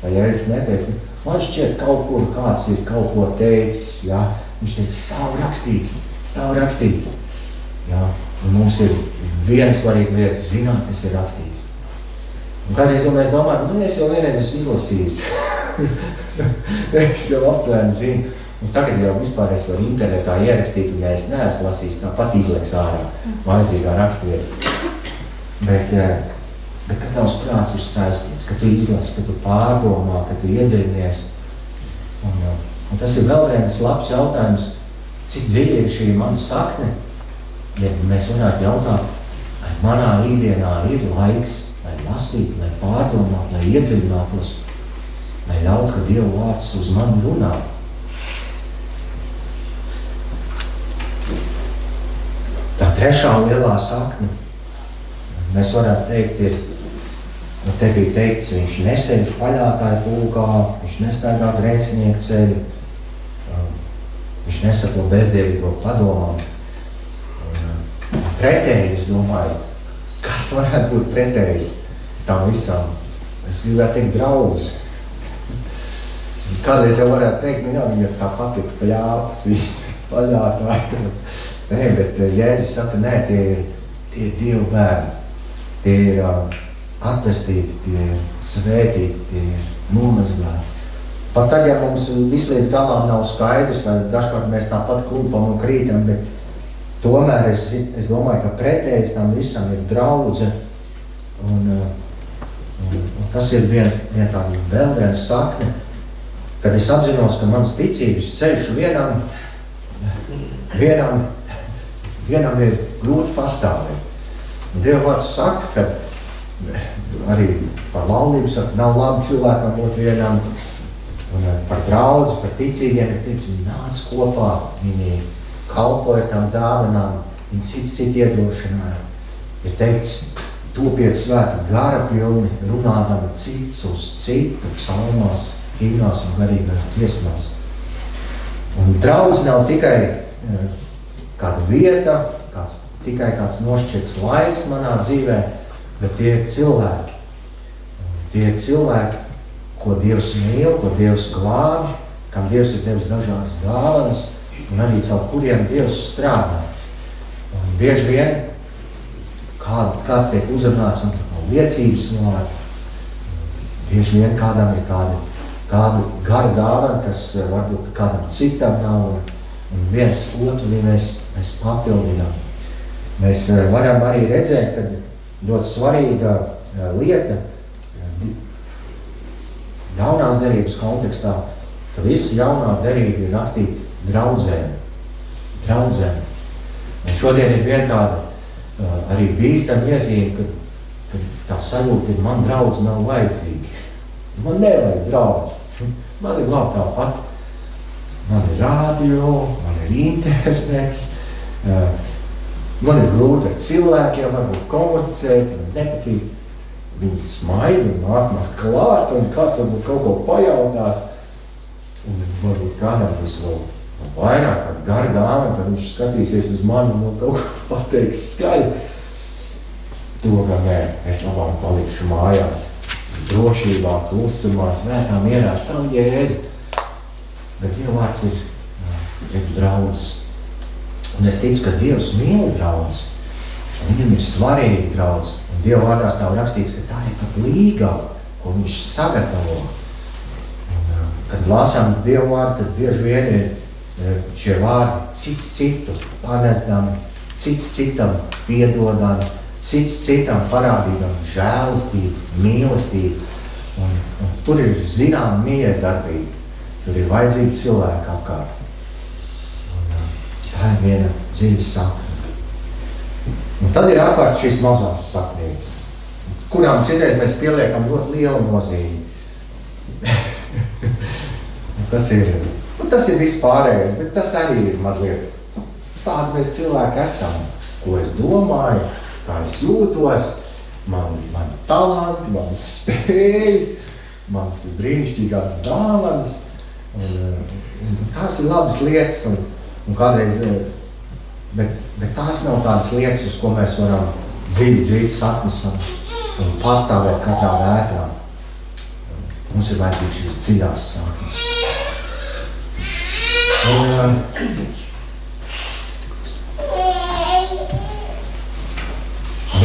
vai Jēzus neteica, man šķiet kāds ir kaut ko teicis, ja? Viņš teica, stāv rakstīts. Ja? Un mums ir viena svarīga lieta, zināt, kas ir rakstīts. Un kādreiz jau mēs domājam, es jau vienreiz esmu izlasījis. Es jau aptuveni zinu. Un tagad jau vispār es varu internetā ierakstīt, un ja es neesmu lasījis, tāpat izliks ārā vajadzīgā rakstvieta. Bet kad tavs prāts ir saistīts, ka tu izlasi, ka tu pārdomā, ka tu iedziļinies. Un tas ir vēl viens labs jautājums, cik dziļi ir šī mana sakne. Ja mēs varētu jautāt, vai manā ikdienā ir laiks, lai lasītu, lai pārdomātu, lai iedziļinātos, lai ļaut, ka Dieva vārds uz mani runā. Tā trešā lielā sakne, mēs varētu teikt, te bija teikts, viņš nesēž paļātāju pulkā, viņš nestaigā grēcinieku ceļu, viņš nesako bezdievīgo padomām. Pretēji, es domāju, kas varētu būt pretējs tam visam? Es gribētu teikt draudz. Kādreiz jau varētu teikt, viņa ir tā patika pļāpas, paļātāji. Nē, bet Jēzus saka, tie ir Dieva bērni, tie ir atpestīti, tie ir svētīti, tie ir nomazgāti. Pat tad, ja mums viss līdz galām nav skaidrs, vai dažkārt mēs tāpat klupam un krītam, bet tomēr es domāju, ka pretējs tam visam ir draudze. Un tas ir vēl viena sakne, kad es apzinos, ka mans ticības ceļš vienam ir grūti pastāvēt. Un Dieva vārds saka, ka arī par laulību saka, nav labi cilvēkam būt vienam, un par draudzi, par ticīgiem ir teicis, viņi nāc kopā, viņi kalpoja tam dāvanām, viņi citu iedrošināja. Ir teikts, topiet svēti gara pilni, runādami cits uz citu, psalmās, himnās un garīgās dziesmās. Un draudz nav tikai kāda vieta, tikai kāds nošķirts laiks manā dzīvē, bet tie ir cilvēki. Tie ir cilvēki, ko Dievs mīl, ko Dievs glābi, kam Dievs ir devis dažādas dāvanas, un arī caur kuriem Dievs strādā. Un bieži vien kāds tiek uzrunāts un liecības vārdi. Bieži vien kādam ir kāda gara dāvana, kas varbūt kādam citam nav, un viens otru mēs papildinām. Mēs varam arī redzēt, ka ļoti svarīga lieta jaunās derības kontekstā, ka visa jaunā derība ir rakstīta draudzēm. Un šodien ir viena tāda arī bīstama iezīme, ka tā sajūta ir, man draudz nav vajadzīgi. Man nevajag draudz. Man ir labi tāpat. Man ir rādio, man ir internets, man ir grūti ar cilvēkiem, varbūt komunicēt, man nepatīk. Viņi smaida un nāk man klāt, un kāds varbūt kaut ko pajautās, un varbūt kādam būs vēl vairāk ar garu dāvanu, tad viņš skatīsies uz mani un kaut ko pateiks skaļi. To, ka nē, es labāk palikšu mājās, drošībā, klusumā, svētā mierā ar savu Jēzu. Bet Dieva vārds ir draudzes. Un es ticu, ka Dievs mīl draudzes. Viņam ir svarīgi draudz. Un Dieva vārdā stāv rakstīts, ka tā ir pat līgava, ko viņš sagatavo. Un, kad lasām Dieva vārdu, tad bieži vien ir šie vārdi cits citu panesdami, cits citam piedodami, cits citam parādīdam žēlistību, mīlestību. Un tur ir zinām miedarbība. Tur ir vajadzīgi cilvēki apkārt. Un, tā ir viena dziļa sakne. Un tad ir apkārt šīs mazās saknītes, kurām citreiz mēs pieliekam ļoti lielu nozīmi. tas ir viss pārējais, bet tas arī ir mazliet. Tādi mēs cilvēki esam, ko es domāju, kā es jūtos, man talanti, manas spējas, manas brīnišķīgās dāvanas. Un tās ir labas lietas, un kādreiz, bet tās nav tādas lietas, uz ko mēs varam dziļi saknes un pastāvēt katrā vētrā. Mums ir vajadzīgi šīs dziļās saknes. Un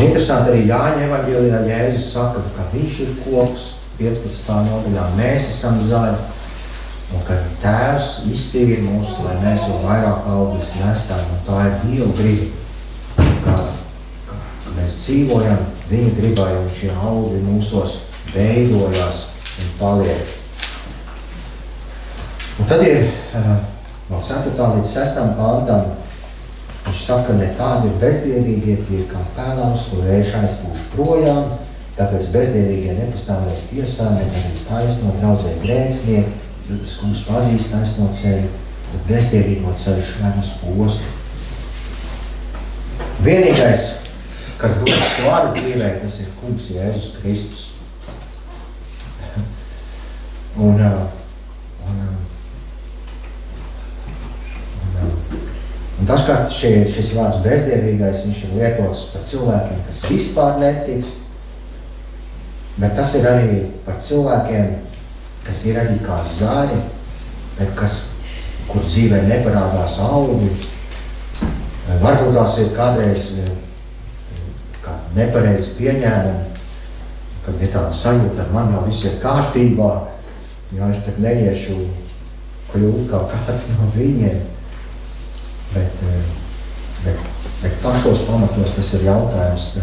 interesanti arī Jāņa evaņģēlijā Jēzus saka, ka viņš ir koks, 15. nodaļā, mēs esam zaļi, un ka Tēvs iztīra mūs, lai mēs vēl vairāk augļus nestām, un tā ir Dieva griba, ka mēs dzīvojam viņa gribā, un šie augļi mūsos veidojās un paliek. Un tad ir no 4. līdz 6. pantam, viņš saka, ne tādi ir bezdievīgie, tie ir kā pēlams, ko vējš aizpūš projām, tāpēc bezdievīgie nepastāvēs tiesā, nedz arī taisno draudzē grēcinieki, Jūtas kungs pazīst taisno ceļu, bet bezdievīgo ceļš ved uz postu. Vienīgais, kas dod svaru dzīvē, tas ir kungs Jēzus Kristus. Un dažkārt šis vārds bezdievīgais, viņš ir lietots par cilvēkiem, kas vispār netic, bet tas ir arī par cilvēkiem, kas ir arī kā zari, bet kur dzīvē neparādās augļi. Varbūt tās ir kādreiz kā nepareizi pieņēmumi, kad ir tāda sajūta, ar man jau viss ir kārtībā, jo es tad neiešu kļūt kā kāds no viņiem. Bet pašos pamatos tas ir jautājums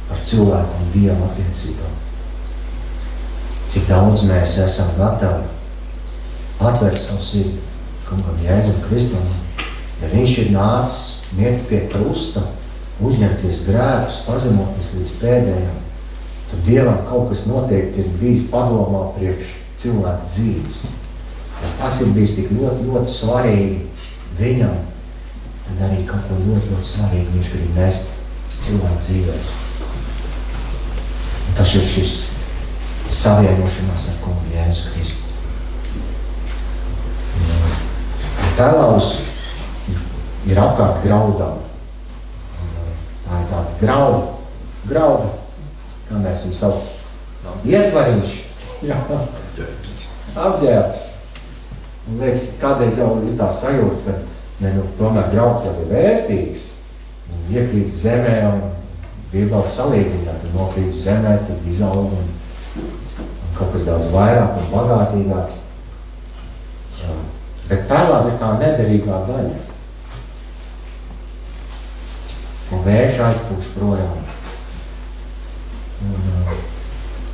par cilvēku un Dievu attiecībām. Cik daudz mēs esam gatavi atvērt savu sirdi kungam Jēzum Kristum. Ja viņš ir nācis mirt pie krusta, uzņemties grēkus, pazemoties līdz pēdējām, tad Dievam kaut kas noteikti ir bijis padomā priekš cilvēka dzīves. Ja tas ir bijis tik ļoti svarīgi viņam, tad arī kaut ko ļoti svarīgi viņš grib nest cilvēku dzīvēs. Un tas ir šis savienošanās ar kungu Jēzu Kristu. Tēlaus ir apkārt graudām. Tā ir tāda grauda, kā mēs viņu saucam, ietvariņš, apģērbs. Un liekas, kādreiz jau ir tā sajūta, ka tomēr grauds jau ir vērtīgs. Un iekrīt zemē un Bībeli salīdzināt, un nokrīt zemē, tad izaug un kaut kas daudz vairāk un bagātīgāks. Bet pelāva ir tā nederīgā daļa. Un vējš aizpūš projām.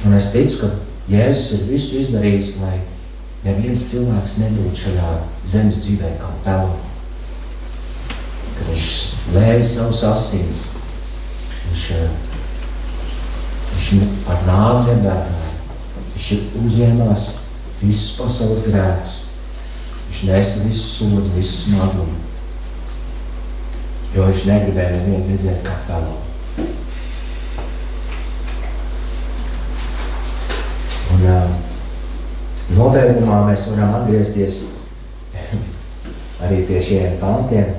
Un es ticu, ka Jēzus ir visu izdarījis, lai neviens cilvēks nebūtu šajā zemes dzīvē kā pelāva. Kad viņš lēja savus asins, viņš par nāvi nebēgāja, viņš uzņēmās visus pasaules grēkus, viņš nesa visu sodu, visu smagumu, jo viņš negribēja nevienu redzēt kā pelāvu. Un nobeigumā mēs varam atgriezties arī pie šiem pantiem.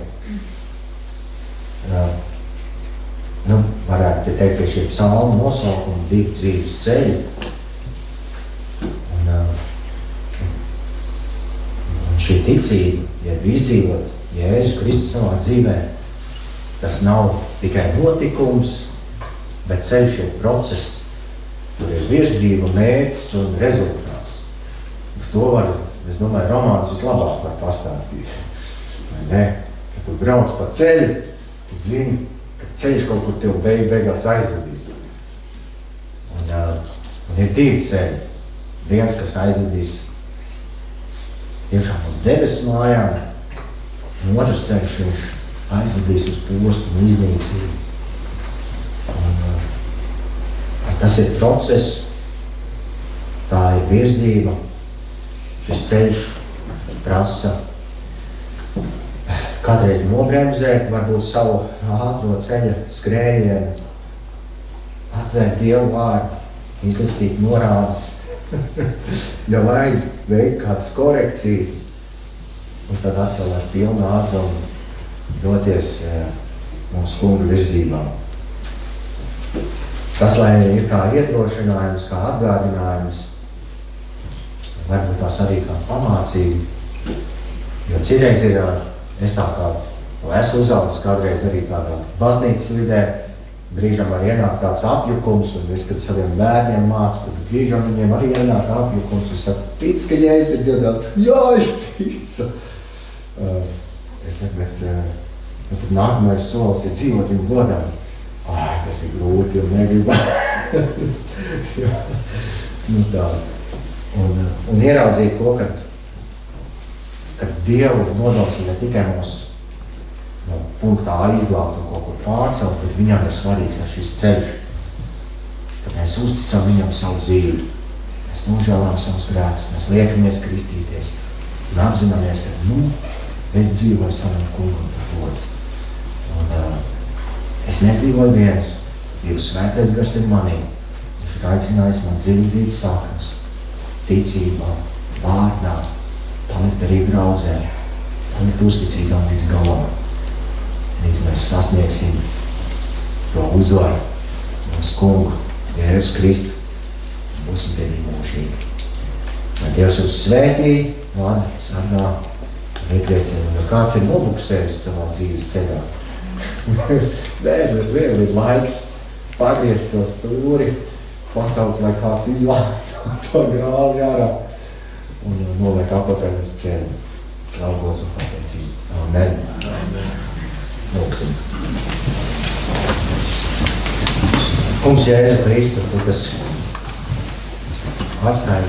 Varētu teikt pie šiem psalmu nosaukumu 2 dzīves ceļi. Un šī ticība, ja izdzīvot Jēzu Kristu savā dzīvē, tas nav tikai notikums, bet ceļš ir process. Tur ir virzība, mērķis un rezultāts. Par to var, es domāju, romāns vislabāk var pastāstīt. Vai ne? Kad tu brauc pa ceļu, tu zini, ka ceļš kaut kur tev beigās aizvedīs. Un ir 2 ceļi. Viens, kas aizvedīs tiešām uz debesu mājām, un otrs ceļš viņš aizvedīs uz postu un iznīcību. Tas ir process, tā ir virzība. Šis ceļš prasa kādreiz nobremzēt, varbūt savu ātro ceļa skrējienu, atvērt Dievu vārdu, izlasīt norādes, ja vajag veikt kādas korekcijas, un tad atkal ar pilnu ātrumu doties mūsu kunga virzībā. Tas, lai ir kā iedrošinājums, kā atgādinājums, varbūt tās arī kā pamācība, jo citreiz ir, es tā kā esmu uzaudzis kādreiz arī tādā baznīcas vidē, brīžam var ienākt tāds apjukums, un es, kad saviem bērniem mācu, tad brīžam viņiem arī ienāk apjukums, es saku, tic, ka Jēzus ir Dievs, jā, es ticu. Es saku, bet tad nākamais solis ir dzīvot viņu godam. Tas ir grūti, jo negribu. Tā. Un ieraudzīt to, kad Dievu nodoms ir ne tikai mūs no punktā izglābt un kaut kur pārcelt, bet viņam ir svarīgs šis ceļš, kad mēs uzticam viņam savu dzīvi, mēs nožēlām savus grēkus, mēs liekamies kristīties un apzināmies, ka es dzīvoju savam kungam par godu. Es nedzīvoju viens, Dievs svētais gars ir manī. Viņš ir aicinājis man dziļi saknes, ticībā, vārdā, palikt arī graudzē, palikt uzticīgām līdz galam, līdz mēs sasniegsim to uzvaru, mūsu kungu, Jēzus Kristu, būsim pie viņa mūžīgi. Lai Dievs jūs svētī, vada, sargā, iepriecina, jo kāds ir nobuksējis savā dzīves ceļā. Sēž, bet vēl ir laiks pagriezt to stūri, pasaukt, lai kāds izlākt to grāvi ārā un noliek apakaļ uz ceļu. Slavu Gods un pateicību. Amen. Lūksim. Kungs Jēzu Kristu, tu, kas atstāja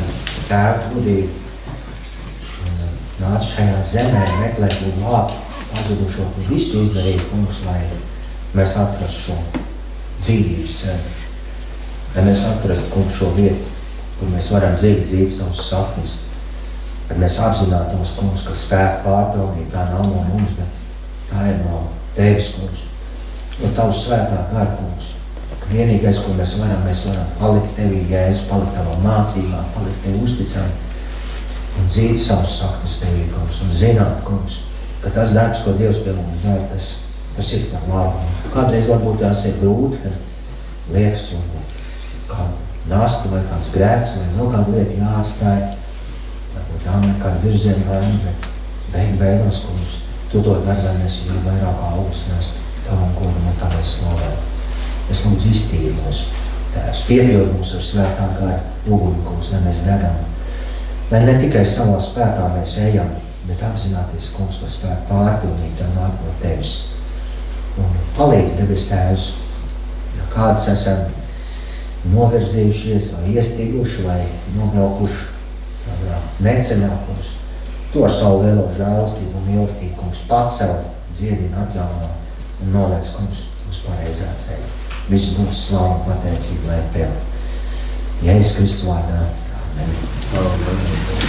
tēvu trudību un nāc šajā zemē meklēt un glābt pazudušo, tu visu izdarīja, kungs, lai mēs atrastu šo dzīvības ceļu. Lai mēs atrastu, kungs, šo vietu, kur mēs varam dziļi dzīvot savus sapnis. Kad mēs apzinātos, kungs, ka spēka pārpilnība tā nav no mums, bet tā ir no tevis, kungs. No tavs svētā gara, kungs. Vienīgais, ko mēs varam palikt tevī, Jēzus, palikt tavā mācībā, palikt tevi uzticami un dzīvot savus sapnis tevī, kungs, un zināt, kungs, ka tas darbs, ko Dievs pie mums dara, tas ir par labu. Kādreiz varbūt tās ir grūti, kad liekas kādu nastu vai kāds grēks vai vēl kādu lietu jāatstāja. Varbūt jāmēr kādu virzienu vainu, bet beigās, kungs, tu to dari, lai mēs jau vairāk augus nestu tavam godam un tavai slavē. Es lūdzu iztīri mūs Tēvs, piepildi mūs ar svētā gara uguni, kungs, lai mēs degam. Lai ne tikai savā spēkā mēs ejam, bet apzināties, kungs, ka spēku pārpilnīgi tā nāk no tevis. Un palīdz, debes Tēvs, ja kāds esam novirzījušies vai iestīguši vai nobraukuši tādā neceļā, kungs, to ar savu lielo žēlastību un mīlestību, kungs, pats sev dziedina, atjauno un nolēc, kungs, uz pareizā ceļa. Visu būtu slavu un pateicību, lai tev. Jēzus Kristus vārdā. Amen. Tikai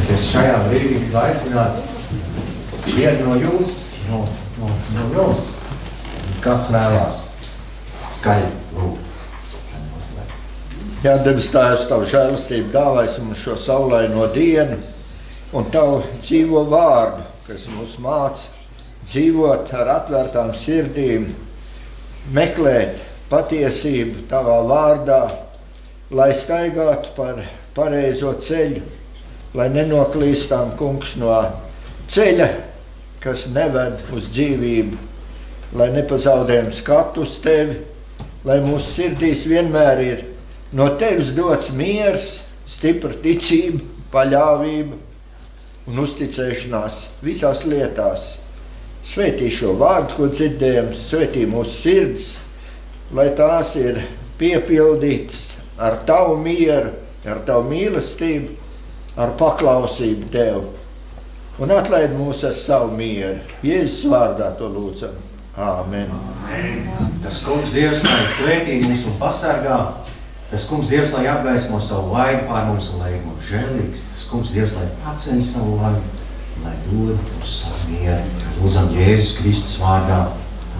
Es šajā brīdī gribu aicināt vienu no jūs, no jums, kāds vēlās skaļi lūgt. Jā, debes Tēvs, Tavu žēlastību dāvājas mums šo saulaino dienu un Tavu dzīvo vārdu, kas mūs māca dzīvot ar atvērtām sirdīm, meklēt patiesību Tavā vārdā, lai staigātu par pareizo ceļu, lai nenoklīstām, Kungs, no ceļa, kas neved uz dzīvību, lai nepazaudējam skatu uz Tevi, lai mūsu sirdīs vienmēr ir no Tevis dots miers, stipra ticība, paļāvība un uzticēšanās visās lietās. Svētī šo vārdu, ko dzirdējam, svētī mūsu sirds, lai tās ir piepildītas ar Tavu mieru, ar Tavu mīlestību, ar paklausību Tev. Un atlaid mūs ar savu mieru. Jēzus vārdā to lūdzam. Āmen. Tas Kungs Dievs, lai svētī mūs un pasargā. Tas Kungs Dievs, lai apgaismo savu vaigu pār mums un lai mums žēlīgs. Tas Kungs Dievs, lai paceļ savu vaigu, lai dod mums savu mieru. Lūdzam Jēzus Kristus vārdā.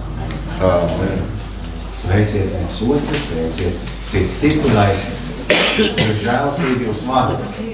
Amen. Āmen. Sveiciet viens otru, sveiciet cits citu, lai žēlstīgi jūs vārdā.